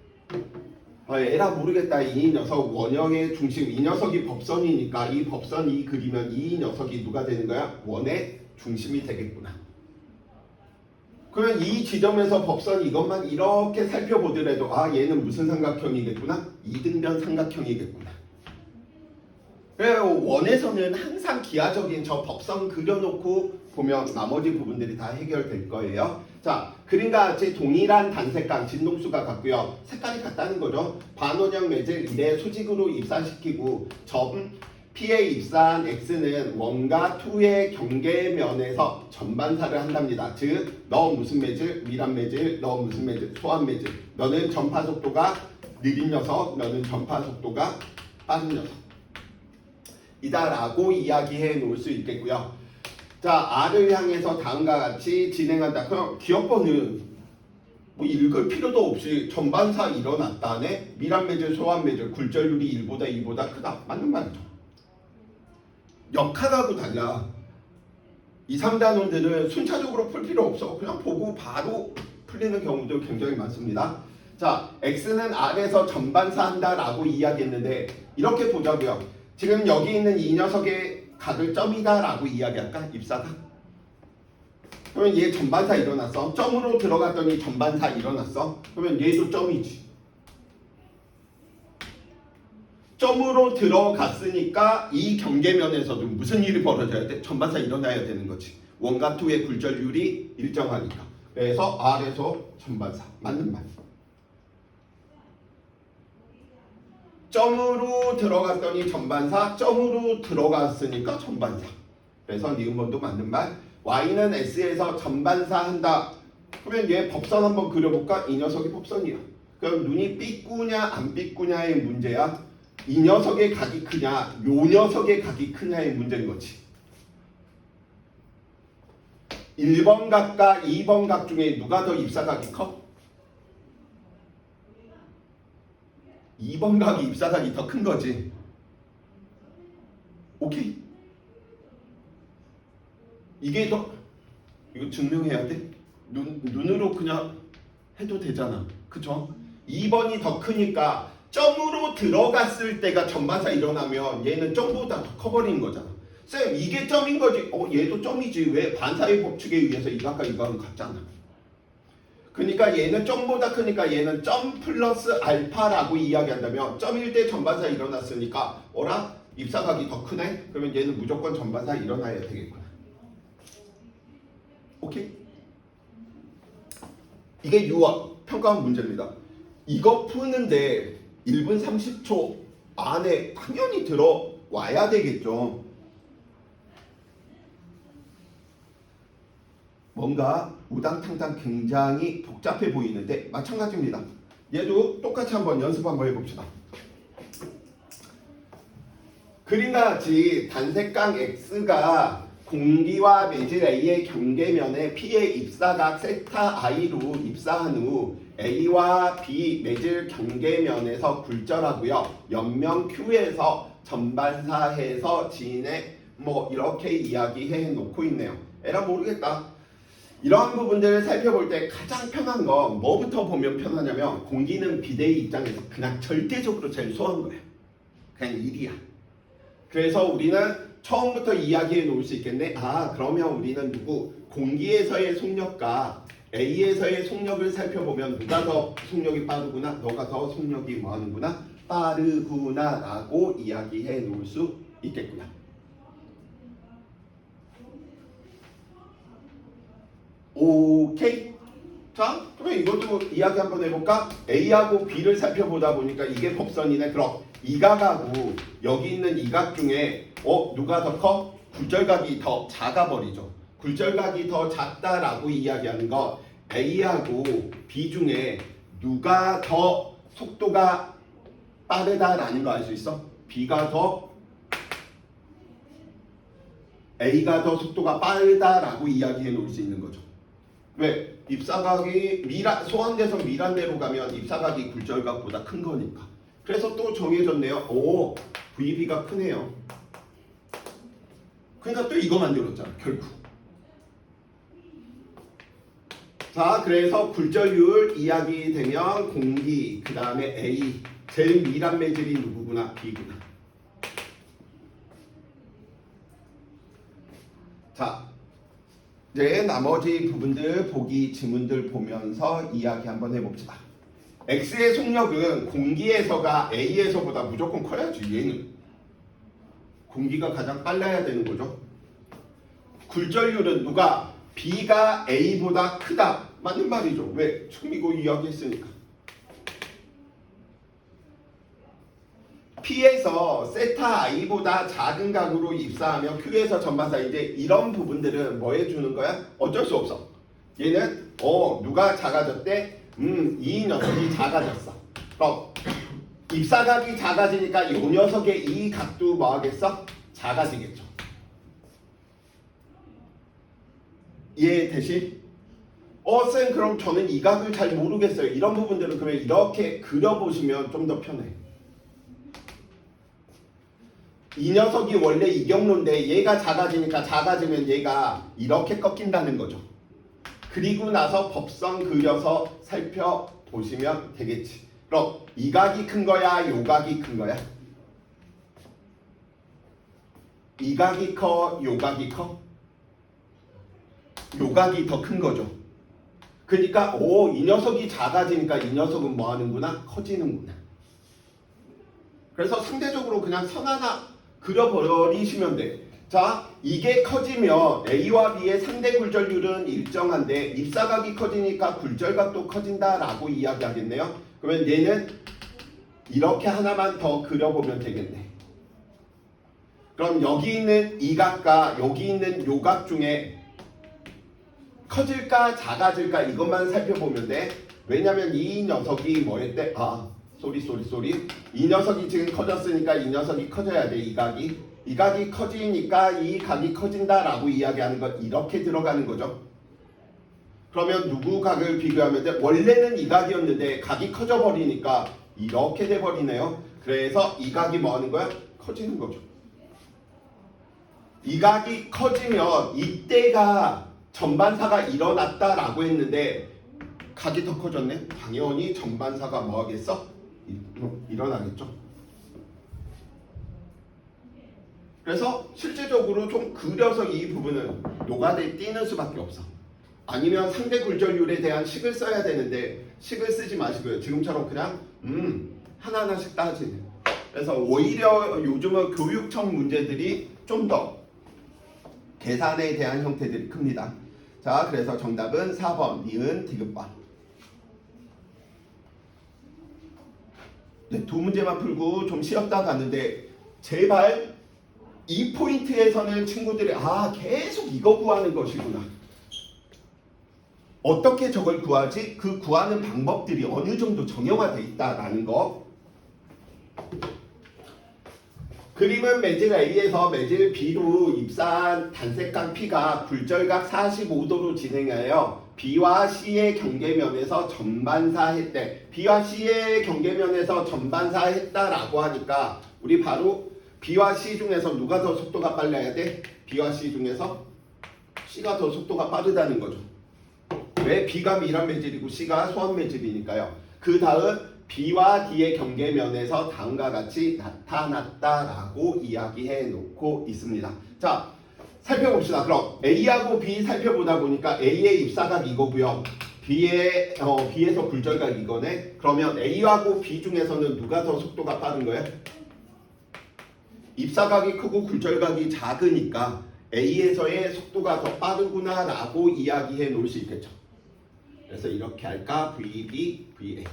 에라 모르겠다. 이 녀석 원형의 중심, 이 녀석이 법선이니까 이 법선이 그리면 이 녀석이 누가 되는 거야? 원의 중심이 되겠구나. 그러면 이 지점에서 법선 이것만 이렇게 살펴보더라도 아, 얘는 무슨 삼각형이겠구나? 이등변 삼각형이겠구나. 그래서 원에서는 항상 기하적인 저 법선 그려놓고 보면 나머지 부분들이 다 해결될 거예요. 자, 그림과 같이 동일한 단색감 진동수가 같고요. 색깔이 같다는 거죠. 반원형 매질 1의 수직으로 입사시키고 점 P에 입사한 X는 원과 2의 경계면에서 전반사를 한답니다. 즉, 너 무슨 매질? 밀합 매질. 너 무슨 매질? 소합 매질. 너는 전파 속도가 느린 녀석, 너는 전파 속도가 빠른 녀석. 이다라고 이야기해 놓을 수 있겠고요. 자, R을 향해서 다음과 같이 진행한다. 그럼 기억번은 뭐 읽을 필요도 없이 전반사 일어났다네. 밀합 매질, 소합 매질, 굴절률이 1보다 2보다 크다. 맞는 말이죠. 역학하고 달라. 2, 3단원들은 순차적으로 풀 필요 없어. 그냥 보고 바로 풀리는 경우도 굉장히 많습니다. 자, X는 R에서 전반사 한다라고 이야기했는데 이렇게 보자고요. 지금 여기 있는 이 녀석의 각을 점이다 라고 이야기할까? 입사각. 그러면 얘 전반사 일어났어. 점으로 들어갔더니 전반사 일어났어. 그러면 얘도 점이지. 점으로 들어갔으니까 이 경계면에서도 무슨 일이 벌어져야 돼? 전반사 일어나야 되는 거지. 원과 2의 굴절률이 일정하니까. 그래서 R에서 전반사. 맞는 말. 점으로 들어갔더니 전반사, 점으로 들어갔으니까 전반사. 그래서 니은번도 맞는 말. Y는 S에서 전반사 한다. 그러면 얘 법선 한번 그려볼까? 이 녀석이 법선이야. 그럼 눈이 삐꾸냐 안 삐꾸냐의 문제야. 이 녀석의 각이 크냐, 요 녀석의 각이 크냐의 문제인 거지. 1번 각과 2번 각 중에 누가 더 입사각이 커? 2번 각이 입사각이 더 큰 거지. 오케이? 이게 더 이거 증명해야 돼? 눈으로 그냥 해도 되잖아. 그쵸? 2번이 더 크니까 점으로 들어갔을 때가 전반사 일어나면 얘는 점보다 더 커버린 거잖아. 쌤 이게 점인 거지. 얘도 점이지. 왜? 반사의 법칙에 의해서 이각과 이각은 같잖아. 그러니까 얘는 점보다 크니까 얘는 점 플러스 알파라고 이야기한다면 점일 때 전반사 일어났으니까 어라? 입사각이 더 크네? 그러면 얘는 무조건 전반사 일어나야 되겠구나. 오케이? 이게 6월 평가원 문제입니다. 이거 푸는데 1분 30초 안에 당연히 들어와야 되겠죠. 뭔가 우당탕당 굉장히 복잡해 보이는데 마찬가지입니다. 얘도 똑같이 한번 연습 한번 해봅시다. 그림과 같이 단색강 X가 공기와 매질 A의 경계면에 P의 입사각 세타 I로 입사한 후 A와 B 매질 경계면에서 굴절하고요. 옆면 Q에서 전반사해서 진에 뭐 이렇게 이야기해 놓고 있네요. 에라 모르겠다. 이러한 부분들을 살펴볼 때 가장 편한 건 뭐부터 보면 편하냐면 공기는 비대의 입장에서 그냥 절대적으로 제일 소한 거예요. 그냥 일이야. 그래서 우리는 처음부터 이야기해 놓을 수 있겠네. 그러면 우리는 공기에서의 속력과 A에서의 속력을 살펴보면 누가 더 속력이 빠르구나, 너가 더 속력이 뭐하는구나, 빠르구나 라고 이야기해 놓을 수 있겠구나. 오케이. 자, 그러면 이것도 이야기 한번 해볼까? A하고 B를 살펴보다 보니까 이게 법선이네. 그럼 이각하고 여기 있는 이각 중에 누가 더 커? 굴절각이 더 작아버리죠. 굴절각이 더 작다라고 이야기하는 거 A하고 B 중에 누가 더 속도가 빠르다라는 거 알 수 있어? A가 더 속도가 빠르다라고 이야기해 놓을 수 있는 거죠. 왜? 입사각이 소환돼서 미란대로 가면 입사각이 굴절각보다 큰 거니까. 그래서 또 정해졌네요. VB가 크네요. 그러니까 또 이거 만들었잖아. 결국. 자, 그래서 굴절률 이야기 되면 공기, 그 다음에 A. 제일 미란 매질이 누구구나? B구나. 자, 이제 나머지 부분들 보기 지문들 보면서 이야기 한번 해봅시다. X의 속력은 공기에서가 A에서보다 무조건 커야지. 얘는 공기가 가장 빨라야 되는 거죠. 굴절률은 누가? B가 A보다 크다. 맞는 말이죠. 왜? 충미고 이야기했으니까. P에서 세타 I보다 작은 각으로 입사하면 Q에서 전반사. 이제 이런 부분들은 뭐 해주는 거야? 어쩔 수 없어. 얘는 누가 작아졌대? 이 녀석이 작아졌어. 그럼 입사각이 작아지니까 이 녀석의 이 각도 뭐 하겠어? 작아지겠죠. 이해되시? 쌤 그럼 저는 이 각을 잘 모르겠어요. 이런 부분들은 그러면 이렇게 그려보시면 좀 더 편해. 이 녀석이 원래 이경로인데 얘가 작아지면 얘가 이렇게 꺾인다는 거죠. 그리고 나서 법선 그려서 살펴보시면 되겠지. 그럼 이 각이 큰 거야? 요 각이 큰 거야? 이 각이 커? 요 각이 커? 요 각이 더 큰 거죠. 그러니까 이 녀석이 작아지니까 이 녀석은 뭐 하는구나? 커지는구나. 그래서 상대적으로 그냥 선 하나 그려버리시면 돼. 자, 이게 커지면 A와 B의 상대 굴절률은 일정한데 입사각이 커지니까 굴절각도 커진다라고 이야기하겠네요. 그러면 얘는 이렇게 하나만 더 그려보면 되겠네. 그럼 여기 있는 이 각과 여기 있는 요 각 중에 커질까 작아질까 이것만 살펴보면 돼. 왜냐면 이 녀석이 뭐였대? 쏘리. 이 녀석이 지금 커졌으니까 이 녀석이 커져야 돼. 이 각이 커지니까 이 각이 커진다라고 이야기하는 것 이렇게 들어가는 거죠. 그러면 누구 각을 비교하면 돼? 원래는 이 각이었는데 각이 커져 버리니까 이렇게 돼 버리네요. 그래서 이 각이 뭐 하는 거야? 커지는 거죠. 이 각이 커지면 이때가 전반사가 일어났다라고 했는데 각이 더 커졌네. 당연히 전반사가 뭐 하겠어? 일어나겠죠. 그래서 실제적으로 좀 그려서 이 부분은 노가다에 띄는 수밖에 없어. 아니면 상대 굴절률에 대한 식을 써야 되는데 식을 쓰지 마시고요. 지금처럼 그냥 하나하나씩 따지는. 그래서 오히려 요즘은 교육청 문제들이 좀 더 계산에 대한 형태들이 큽니다. 자, 그래서 정답은 4번 니은 디귿번. 네, 두 문제만 풀고 좀 쉬었다 갔는데 제발 이 포인트에서는 친구들이 계속 이거 구하는 것이구나. 어떻게 저걸 구하지? 그 구하는 방법들이 어느 정도 정형화되어 있다라는 거. 그림은 매질 A에서 매질 B로 입사한 단색각 P가 굴절각 45도로 진행하여 B와 C의 경계면에서 전반사했대. B와 C의 경계면에서 전반사했다라고 하니까 우리 바로 B와 C 중에서 누가 더 속도가 빨라야 돼? B와 C 중에서 C가 더 속도가 빠르다는 거죠. 왜? B가 밀환 매질이고 C가 소환 매질이니까요. 그 다음 B와 D의 경계면에서 다음과 같이 나타났다라고 이야기해 놓고 있습니다. 자, 살펴봅시다. 그럼 A하고 B 살펴보다 보니까 A의 입사각 이거고요. B에서 굴절각 이거네. 그러면 A하고 B 중에서는 누가 더 속도가 빠른 거예요? 입사각이 크고 굴절각이 작으니까 A에서의 속도가 더 빠르구나라고 이야기해 놓을 수 있겠죠. 그래서 이렇게 할까? VB, VA.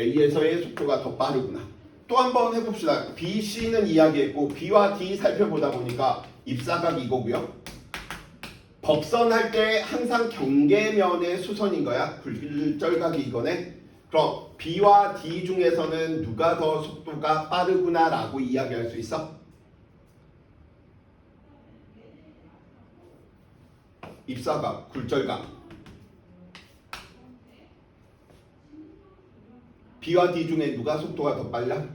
A에서의 속도가 더 빠르구나. 또 한번 해봅시다. B, C는 이야기했고 B와 D 살펴보다 보니까 입사각 이거고요. 법선할 때 항상 경계면의 수선인 거야. 굴절각이 이거네. 그럼 B와 D 중에서는 누가 더 속도가 빠르구나 라고 이야기할 수 있어? 입사각, 굴절각. B와 D 중에 누가 속도가 더 빨라?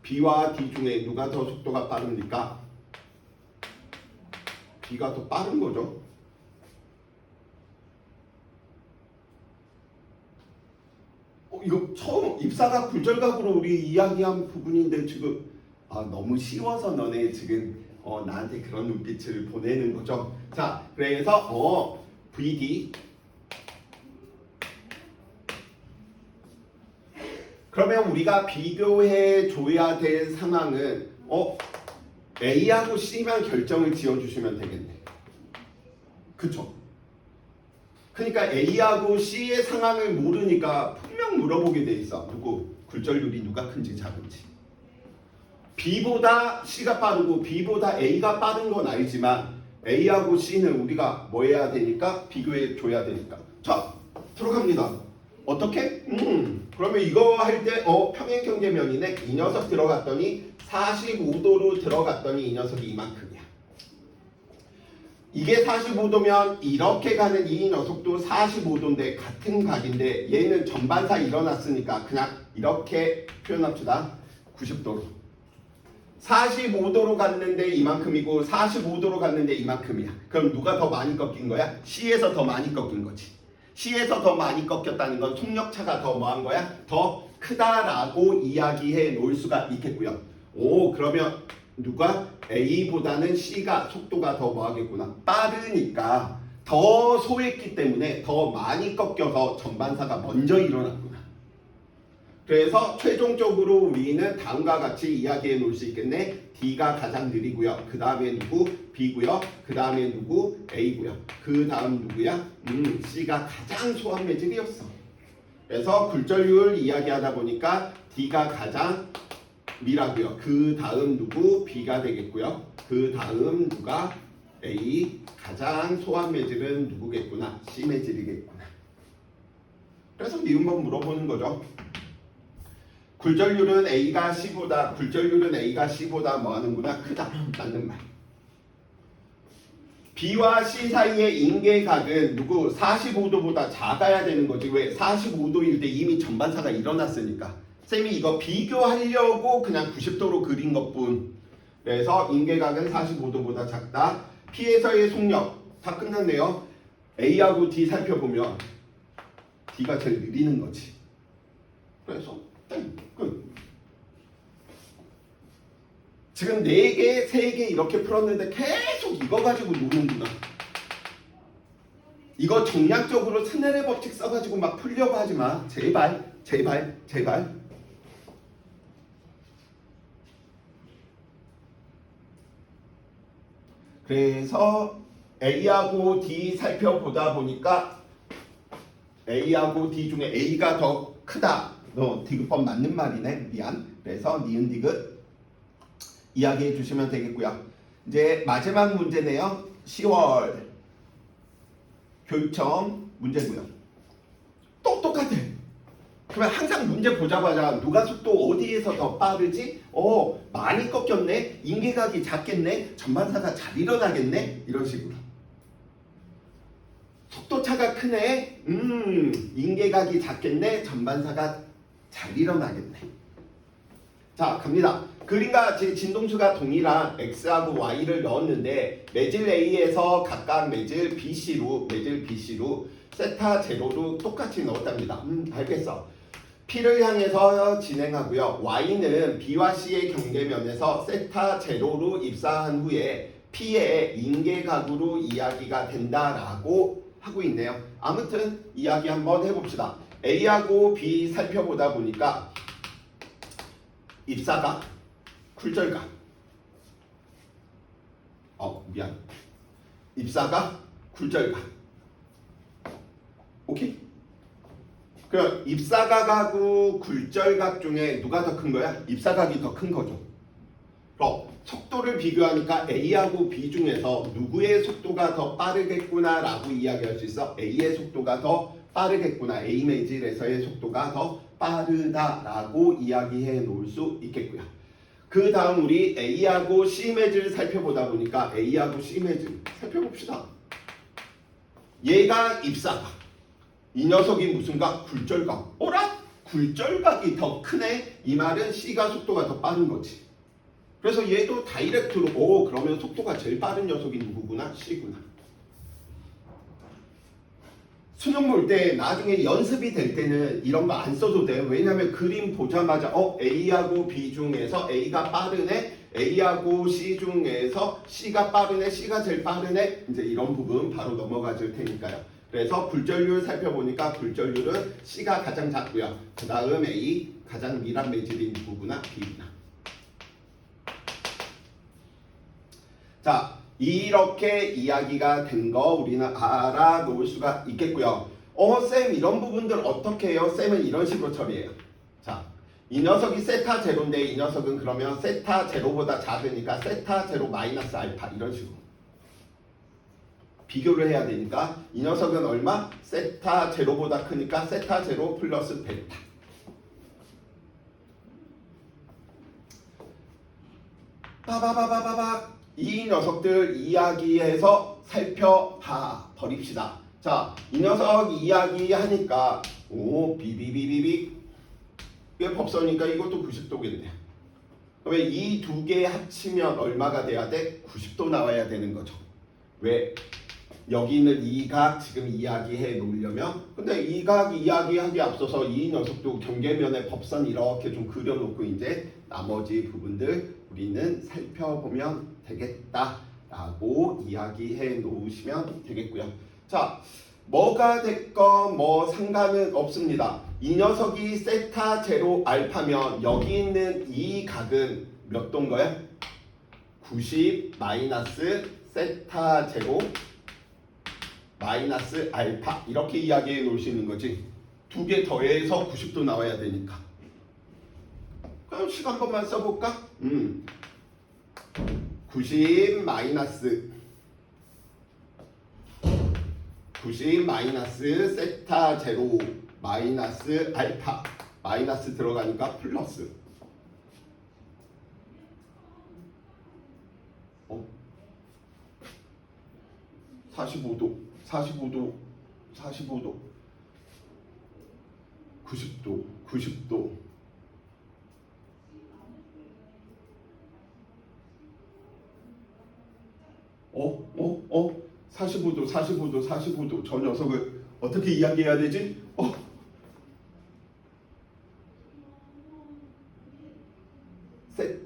B와 D 중에 누가 더 속도가 빠릅니까? B가 더 빠른 거죠. 이거 처음 입사각 굴절각으로 우리 이야기한 부분인데 지금 너무 쉬워서 너네 지금 나한테 그런 눈빛을 보내는 거죠. 자, 그래서 VD 그러면 우리가 비교해 줘야 될 상황은 A하고 C만 결정을 지어주시면 되겠네. 그쵸? 그러니까 A하고 C의 상황을 모르니까 분명 물어보게 돼 있어. 굴절률이 누가 큰지 작은지. B보다 C가 빠르고 B보다 A가 빠른 건 알지만 A하고 C는 우리가 뭐 해야 되니까? 비교해 줘야 되니까. 자, 들어갑니다. 어떻게? 그러면 이거 할 때 평행 경계면이네. 이 녀석 들어갔더니 45도로 들어갔더니 이 녀석이 이만큼이야. 이게 45도면 이렇게 가는 이 녀석도 45도인데 같은 각인데 얘는 전반사 일어났으니까 그냥 이렇게 표현합시다. 90도로. 45도로 갔는데 이만큼이고 45도로 갔는데 이만큼이야. 그럼 누가 더 많이 꺾인 거야? C에서 더 많이 꺾인 거지. C에서 더 많이 꺾였다는 건 속력차가 더 뭐한 거야? 더 크다라고 이야기해 놓을 수가 있겠고요. 그러면 누가? A보다는 C가 속도가 더 뭐하겠구나. 빠르니까 더 소했기 때문에 더 많이 꺾여서 전반사가 먼저 일어났구나. 그래서 최종적으로 우리는 다음과 같이 이야기해 놓을 수 있겠네. D가 가장 느리고요. 그 다음에 누구? B고요. 그 다음에 누구? A고요. 그 다음 누구야? C가 가장 소한 매질이었어. 그래서 굴절률 이야기하다 보니까 D가 가장 미라고요. 그 다음 누구? B가 되겠고요. 그 다음 누가? A. 가장 소한 매질은 누구겠구나? C 매질이겠구나. 그래서 미음번 물어보는 거죠. 굴절률은 A가 C보다 뭐 하는구나? 크다. 맞는 말. B와 C 사이의 인계각은 누구? 45도보다 작아야 되는 거지. 왜? 45도일 때 이미 전반사가 일어났으니까. 쌤이 이거 비교하려고 그냥 90도로 그린 것뿐. 그래서 인계각은 45도보다 작다. P에서의 속력 다 끝났네요. A하고 D 살펴보면 D가 제일 느리는 거지. 그래서 끝. 지금 4개, 3개 이렇게 풀었는데 계속 이거 가지고 노는구나. 이거 정략적으로 스넬의 법칙 써가지고 막 풀려고 하지 마. 제발. 그래서 A하고 D 살펴보다 보니까 A하고 D 중에 A가 더 크다. 너 디귿법 맞는 말이네. 미안. 그래서 니은 디귿 이야기해 주시면 되겠고요. 이제 마지막 문제네요. 10월 교육청 문제고요. 똑같아. 그러면 항상 문제 보자마자 누가 속도 어디에서 더 빠르지? 많이 꺾였네. 인계각이 작겠네. 전반사가 잘 일어나겠네. 이런 식으로. 속도차가 크네. 인계각이 작겠네. 전반사가 잘 일어나겠네. 자, 갑니다. 그림과 진동수가 동일한 x하고 y를 넣었는데 매질 a에서 각각 매질 bc로 세타 제로로 똑같이 넣었답니다. 알겠어. P를 향해서 진행하고요. Y는 B와 C의 경계면에서 세타 제로로 입사한 후에 P의 인계각으로 이야기가 된다라고 하고 있네요. 아무튼 이야기 한번 해봅시다. A하고 B 살펴보다 보니까 입사각, 굴절각. 미안. 입사각, 굴절각. 오케이? 그럼 입사각하고 굴절각 중에 누가 더 큰 거야? 입사각이 더 큰 거죠. 그럼 속도를 비교하니까 A하고 B 중에서 누구의 속도가 더 빠르겠구나 라고 이야기할 수 있어. A의 속도가 더 빠르겠구나. A 매질에서의 속도가 더 빠르다라고 이야기해 놓을 수 있겠고요. 그 다음 우리 A하고 C 매질을 살펴보다 보니까 A하고 C 매질 살펴봅시다. 얘가 입사각. 이 녀석이 무슨 각? 굴절각. 어라? 굴절각이 더 크네? 이 말은 C가 속도가 더 빠른 거지. 그래서 얘도 다이렉트로 그러면 속도가 제일 빠른 녀석이 누구구나? C구나. 수능 볼 때 나중에 연습이 될 때는 이런 거 안 써도 돼. 왜냐면 그림 보자마자 A하고 B 중에서 A가 빠르네. A하고 C 중에서 C가 빠르네. C가 제일 빠르네. 이제 이런 부분 바로 넘어가 줄 테니까요. 그래서 굴절률 살펴보니까 굴절률은 C가 가장 작고요. 그 다음 A 가장 밀한 매질인 누구구나? B구나. 자, 이렇게 이야기가 된 거 우리는 알아놓을 수가 있겠고요. 쌤 이런 부분들 어떻게 해요? 쌤은 이런 식으로 처리해요. 자, 이 녀석이 세타 제로인데 이 녀석은 그러면 세타 제로보다 작으니까 세타 제로 마이너스 알파 이런 식으로. 비교를 해야 되니까 이 녀석은 얼마? 세타 제로보다 크니까 세타 제로 플러스 베타. 빠바바바바박 이 녀석들 이야기해서 살펴봐 버립시다. 자, 이 녀석 이야기하니까 비비비비비 이게 법서니까 이것도 90도겠네. 그러면 이 두 개 합치면 얼마가 돼야 돼? 90도 나와야 되는 거죠. 왜? 여기 있는 이 각 지금 이야기해 놓으려면 근데 이 각 이야기하기 앞서서 이 녀석도 경계면에 법선 이렇게 좀 그려놓고 이제 나머지 부분들 우리는 살펴보면 되겠다라고 이야기해 놓으시면 되겠고요. 자, 뭐가 됐건 뭐 상관은 없습니다. 이 녀석이 세타 제로 알파면 여기 있는 이 각은 몇 도인 거야? 90 마이너스 세타 제로 마이너스 알파 이렇게 이야기해 놓을 수 있는 거지. 두 개 더해서 90도 나와야 되니까. 그럼 식 한 번만 써볼까? 90 마이너스 세타 제로 마이너스 알파 마이너스 들어가니까 플러스 45도 90도 45도 저 녀석을 어떻게 이야기해야 되지?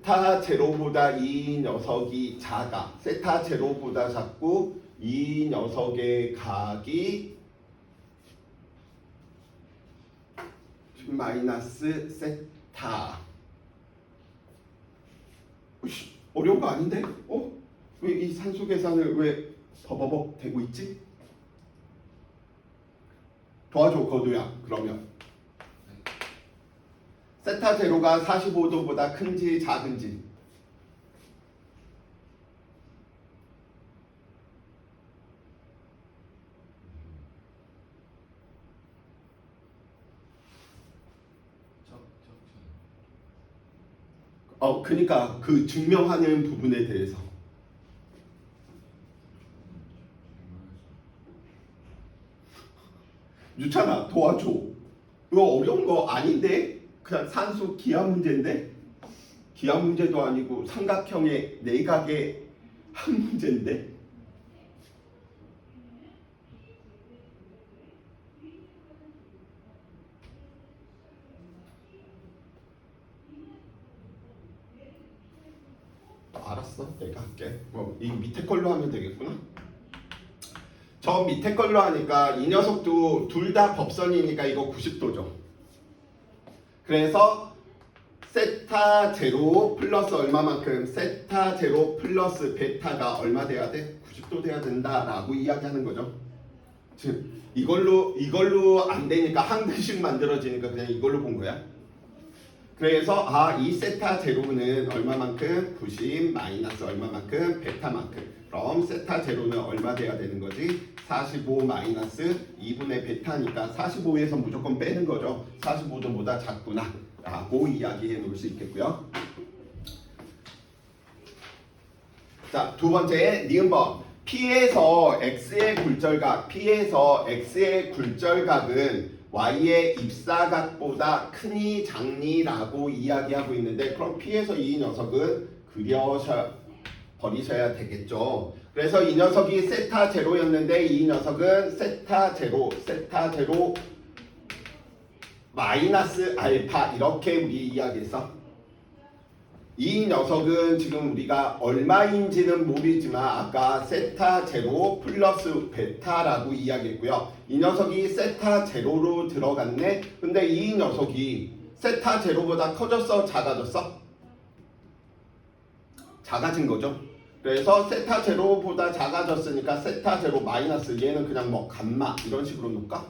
세타 제로보다 이 녀석이 작아. 세타 제로보다 작고 이 녀석의 각이 마이너스 세타. 어려운 거 아닌데? 왜 이 산수 계산을 왜 버버벅 되고 있지? 도와줘 거두야. 그러면 세타 제로가 45도보다 큰지 작은지. 그러니까 그 증명하는 부분에 대해서. 유찬아 도와줘. 이거 어려운 거 아닌데? 그냥 산수 기하 문제인데? 기하 문제도 아니고 삼각형의 내각의 한 문제인데? 알았어, 내가 할게. 이 밑에 걸로 하면 되겠구나. 저 밑에 걸로 하니까 이 녀석도 둘 다 법선이니까 이거 90도죠. 그래서 세타 제로 플러스 얼마만큼? 세타 제로 플러스 베타가 얼마 돼야 돼? 90도 돼야 된다라고 이야기하는 거죠. 지금 이걸로 안 되니까 한 글씩 만들어지니까 그냥 이걸로 본 거야. 그래서 이 세타 제로는 얼마만큼? 90 마이너스 얼마만큼? 베타만큼. 그럼 세타 제로는 얼마 돼야 되는 거지? 45 마이너스 2분의 베타니까 45에서 무조건 빼는 거죠. 45도보다 작구나 라고 이야기해 놓을 수 있겠고요. 자, 두 번째 니은번. P에서 X의 굴절각, P에서 X의 굴절각은 Y의 입사각보다 크니 작니라고 이야기하고 있는데, 그럼 P에서 이 녀석은 버리셔야 되겠죠. 그래서 이 녀석이 세타 제로였는데 이 녀석은 세타 제로 마이너스 알파 이렇게 우리 이야기했어. 이 녀석은 지금 우리가 얼마인지는 모르지만 아까 세타 제로 플러스 베타라고 이야기했고요. 이 녀석이 세타 제로로 들어갔네. 근데 이 녀석이 세타 제로보다 커졌어? 작아졌어? 작아진 거죠. 그래서 세타 제로보다 작아졌으니까 세타 제로 마이너스, 얘는 그냥 뭐 감마 이런 식으로 놓을까?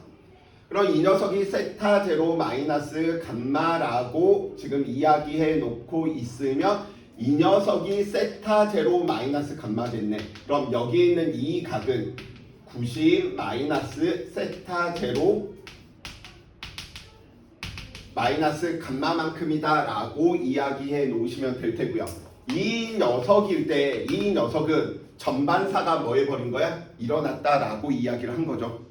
그럼 이 녀석이 세타 제로 마이너스 감마라고 지금 이야기해 놓고 있으면 이 녀석이 세타 제로 마이너스 감마 됐네. 그럼 여기에 있는 이 각은 90 마이너스 세타 제로 마이너스 감마만큼이다 라고 이야기해 놓으시면 될 테고요. 이 녀석일 때 이 녀석은 전반사가 뭐 해버린 거야? 일어났다 라고 이야기를 한 거죠.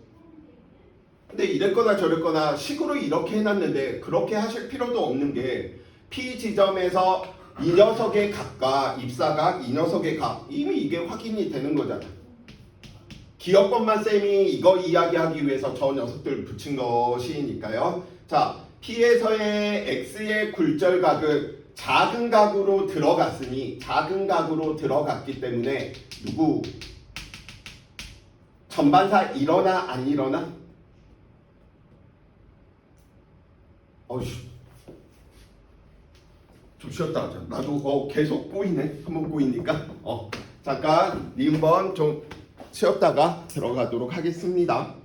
근데 이랬거나 저랬거나 식으로 이렇게 해놨는데 그렇게 하실 필요도 없는 게 P 지점에서 이 녀석의 각과 입사각, 이 녀석의 각, 이미 이게 확인이 되는 거잖아. 기억법만 쌤이 이거 이야기하기 위해서 저 녀석들 붙인 것이니까요. 자, P에서의 X의 굴절각은 작은 각으로 들어갔으니, 작은 각으로 들어갔기 때문에 누구? 전반사 일어나 안 일어나? 좀 쉬었다 하자. 나도 계속 꼬이네. 한번 꼬이니까. 잠깐 니은번 좀 쉬었다가 들어가도록 하겠습니다.